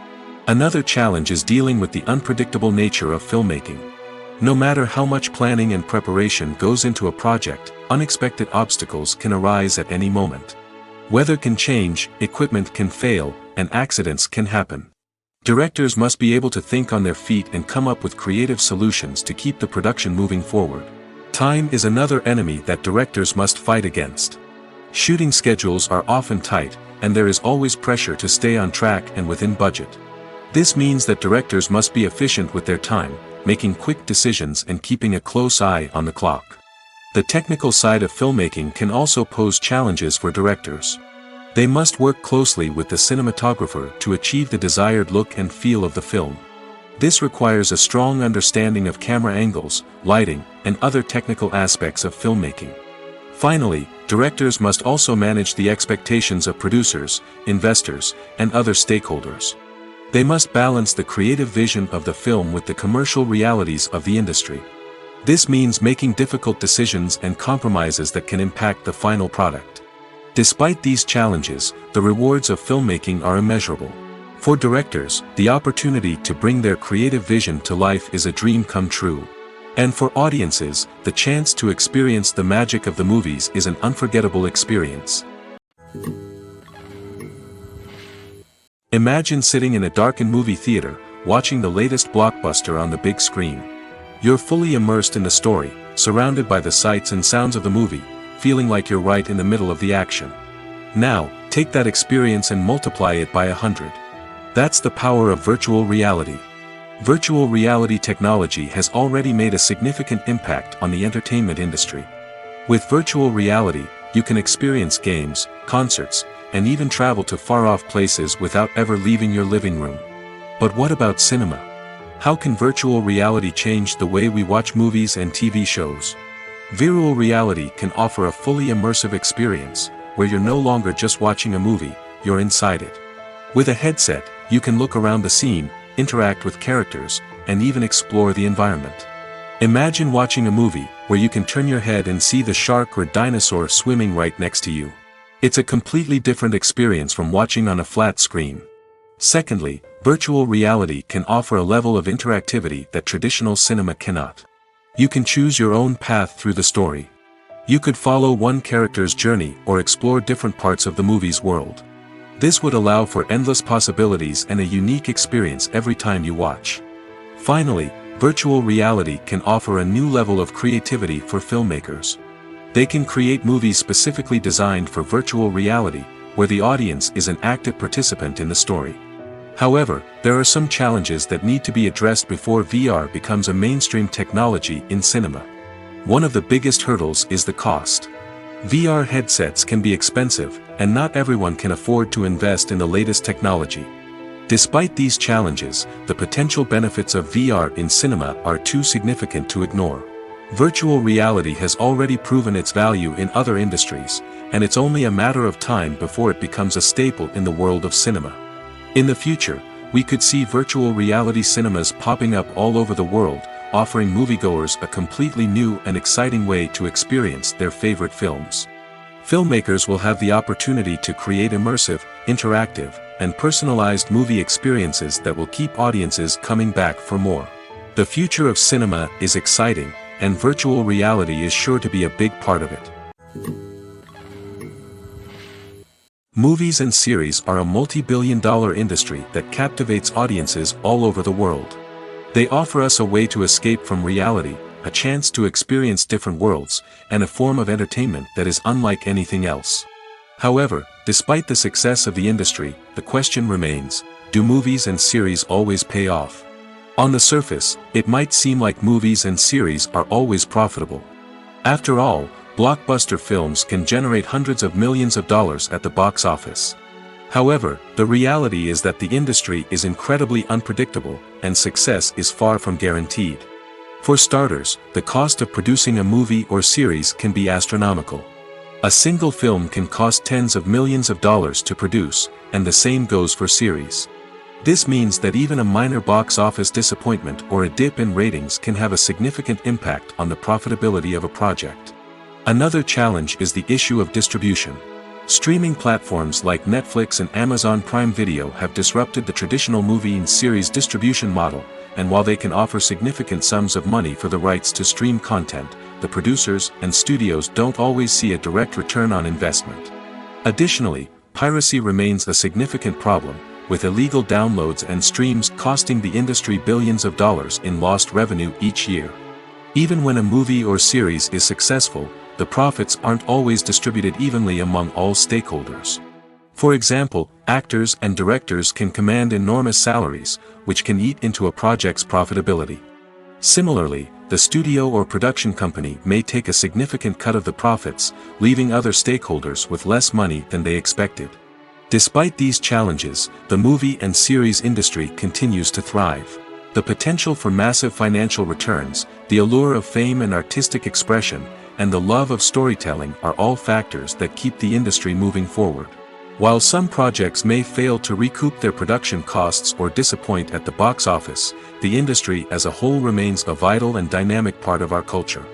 Another challenge is dealing with the unpredictable nature of filmmaking. No matter how much planning and preparation goes into a project, unexpected obstacles can arise at any moment. Weather can change, equipment can fail, and accidents can happen. Directors must be able to think on their feet and come up with creative solutions to keep the production moving forward. Time is another enemy that directors must fight against. Shooting schedules are often tight, and there is always pressure to stay on track and within budget. This means that directors must be efficient with their time, making quick decisions and keeping a close eye on the clock. The technical side of filmmaking can also pose challenges for directors. They must work closely with the cinematographer to achieve the desired look and feel of the film. This requires a strong understanding of camera angles, lighting, and other technical aspects of filmmaking. Finally, directors must also manage the expectations of producers, investors, and other stakeholders. They must balance the creative vision of the film with the commercial realities of the industry. This means making difficult decisions and compromises that can impact the final product. Despite these challenges, the rewards of filmmaking are immeasurable. For directors, the opportunity to bring their creative vision to life is a dream come true. And for audiences, the chance to experience the magic of the movies is an unforgettable experience. Imagine sitting in a darkened movie theater, watching the latest blockbuster on the big screen. You're fully immersed in the story, surrounded by the sights and sounds of the movie, feeling like you're right in the middle of the action. Now, take that experience and multiply it by 100. That's the power of virtual reality. Virtual reality technology has already made a significant impact on the entertainment industry. With virtual reality, you can experience games, concerts, and even travel to far-off places without ever leaving your living room. But what about cinema? How can virtual reality change the way we watch movies and TV shows? Virtual reality can offer a fully immersive experience, where you're no longer just watching a movie, you're inside it. With a headset, you can look around the scene, interact with characters, and even explore the environment. Imagine watching a movie where you can turn your head and see the shark or dinosaur swimming right next to you. It's a completely different experience from watching on a flat screen. Secondly, virtual reality can offer a level of interactivity that traditional cinema cannot. You can choose your own path through the story. You could follow one character's journey or explore different parts of the movie's world. This would allow for endless possibilities and a unique experience every time you watch. Finally, virtual reality can offer a new level of creativity for filmmakers. They can create movies specifically designed for virtual reality, where the audience is an active participant in the story. However, there are some challenges that need to be addressed before VR becomes a mainstream technology in cinema. One of the biggest hurdles is the cost. VR headsets can be expensive, and not everyone can afford to invest in the latest technology. Despite these challenges, the potential benefits of VR in cinema are too significant to ignore. Virtual reality has already proven its value in other industries, and it's only a matter of time before it becomes a staple in the world of cinema. In the future, we could see virtual reality cinemas popping up all over the world, offering moviegoers a completely new and exciting way to experience their favorite films. Filmmakers will have the opportunity to create immersive, interactive, and personalized movie experiences that will keep audiences coming back for more. The future of cinema is exciting, and virtual reality is sure to be a big part of it. Movies and series are a multi-billion-dollar industry that captivates audiences all over the world. They offer us a way to escape from reality, a chance to experience different worlds, and a form of entertainment that is unlike anything else. However, despite the success of the industry, the question remains, do movies and series always pay off? On the surface, it might seem like movies and series are always profitable. After all, blockbuster films can generate hundreds of millions of dollars at the box office. However, the reality is that the industry is incredibly unpredictable, and success is far from guaranteed. For starters, the cost of producing a movie or series can be astronomical. A single film can cost tens of millions of dollars to produce, and the same goes for series. This means that even a minor box office disappointment or a dip in ratings can have a significant impact on the profitability of a project. Another challenge is the issue of distribution. Streaming platforms like Netflix and Amazon Prime Video have disrupted the traditional movie and series distribution model, and while they can offer significant sums of money for the rights to stream content, the producers and studios don't always see a direct return on investment. Additionally, piracy remains a significant problem, with illegal downloads and streams costing the industry billions of dollars in lost revenue each year. Even when a movie or series is successful, the profits aren't always distributed evenly among all stakeholders. For example, actors and directors can command enormous salaries, which can eat into a project's profitability. Similarly, the studio or production company may take a significant cut of the profits, leaving other stakeholders with less money than they expected. Despite these challenges, the movie and series industry continues to thrive. The potential for massive financial returns, the allure of fame and artistic expression, and the love of storytelling are all factors that keep the industry moving forward. While some projects may fail to recoup their production costs or disappoint at the box office, the industry as a whole remains a vital and dynamic part of our culture.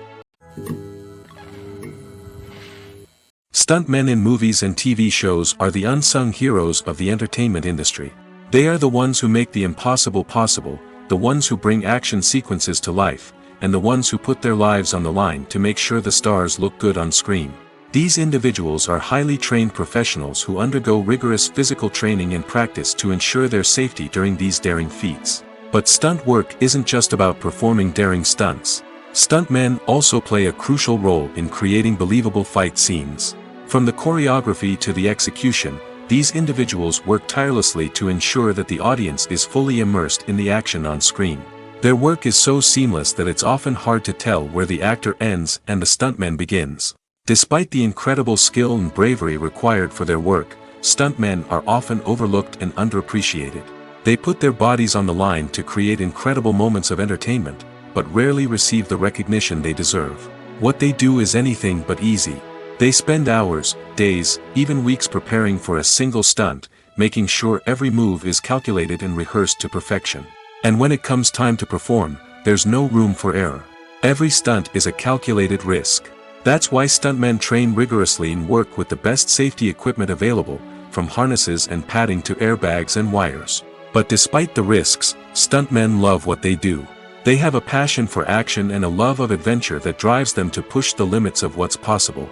Stuntmen in movies and TV shows are the unsung heroes of the entertainment industry. They are the ones who make the impossible possible, the ones who bring action sequences to life, and the ones who put their lives on the line to make sure the stars look good on screen. These individuals are highly trained professionals who undergo rigorous physical training and practice to ensure their safety during these daring feats. But stunt work isn't just about performing daring stunts. Stuntmen also play a crucial role in creating believable fight scenes. From the choreography to the execution, these individuals work tirelessly to ensure that the audience is fully immersed in the action on screen. Their work is so seamless that it's often hard to tell where the actor ends and the stuntman begins. Despite the incredible skill and bravery required for their work, stuntmen are often overlooked and underappreciated. They put their bodies on the line to create incredible moments of entertainment, but rarely receive the recognition they deserve. What they do is anything but easy. They spend hours, days, even weeks preparing for a single stunt, making sure every move is calculated and rehearsed to perfection. And when it comes time to perform, there's no room for error. Every stunt is a calculated risk. That's why stuntmen train rigorously and work with the best safety equipment available, from harnesses and padding to airbags and wires. But despite the risks, stuntmen love what they do. They have a passion for action and a love of adventure that drives them to push the limits of what's possible.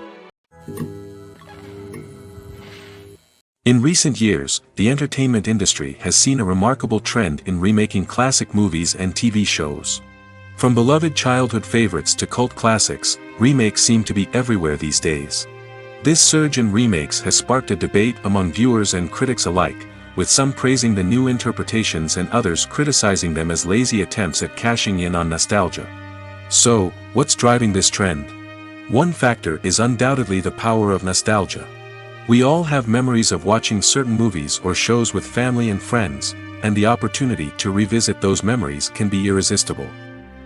In recent years, the entertainment industry has seen a remarkable trend in remaking classic movies and TV shows. From beloved childhood favorites to cult classics, remakes seem to be everywhere these days. This surge in remakes has sparked a debate among viewers and critics alike, with some praising the new interpretations and others criticizing them as lazy attempts at cashing in on nostalgia. So, what's driving this trend? One factor is undoubtedly the power of nostalgia. We all have memories of watching certain movies or shows with family and friends, and the opportunity to revisit those memories can be irresistible.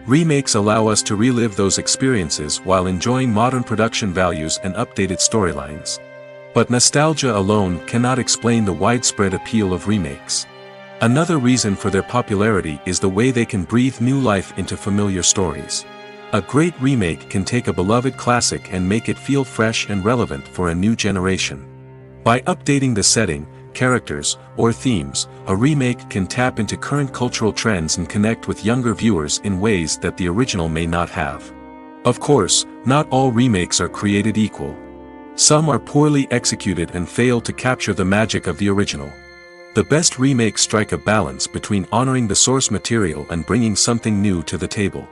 Remakes allow us to relive those experiences while enjoying modern production values and updated storylines. But nostalgia alone cannot explain the widespread appeal of remakes. Another reason for their popularity is the way they can breathe new life into familiar stories. A great remake can take a beloved classic and make it feel fresh and relevant for a new generation. By updating the setting, characters, or themes, a remake can tap into current cultural trends and connect with younger viewers in ways that the original may not have. Of course, not all remakes are created equal. Some are poorly executed and fail to capture the magic of the original. The best remakes strike a balance between honoring the source material and bringing something new to the table.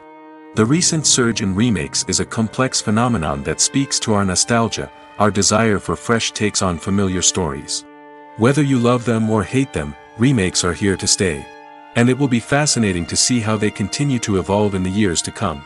The recent surge in remakes is a complex phenomenon that speaks to our nostalgia, our desire for fresh takes on familiar stories. Whether you love them or hate them, remakes are here to stay. And it will be fascinating to see how they continue to evolve in the years to come.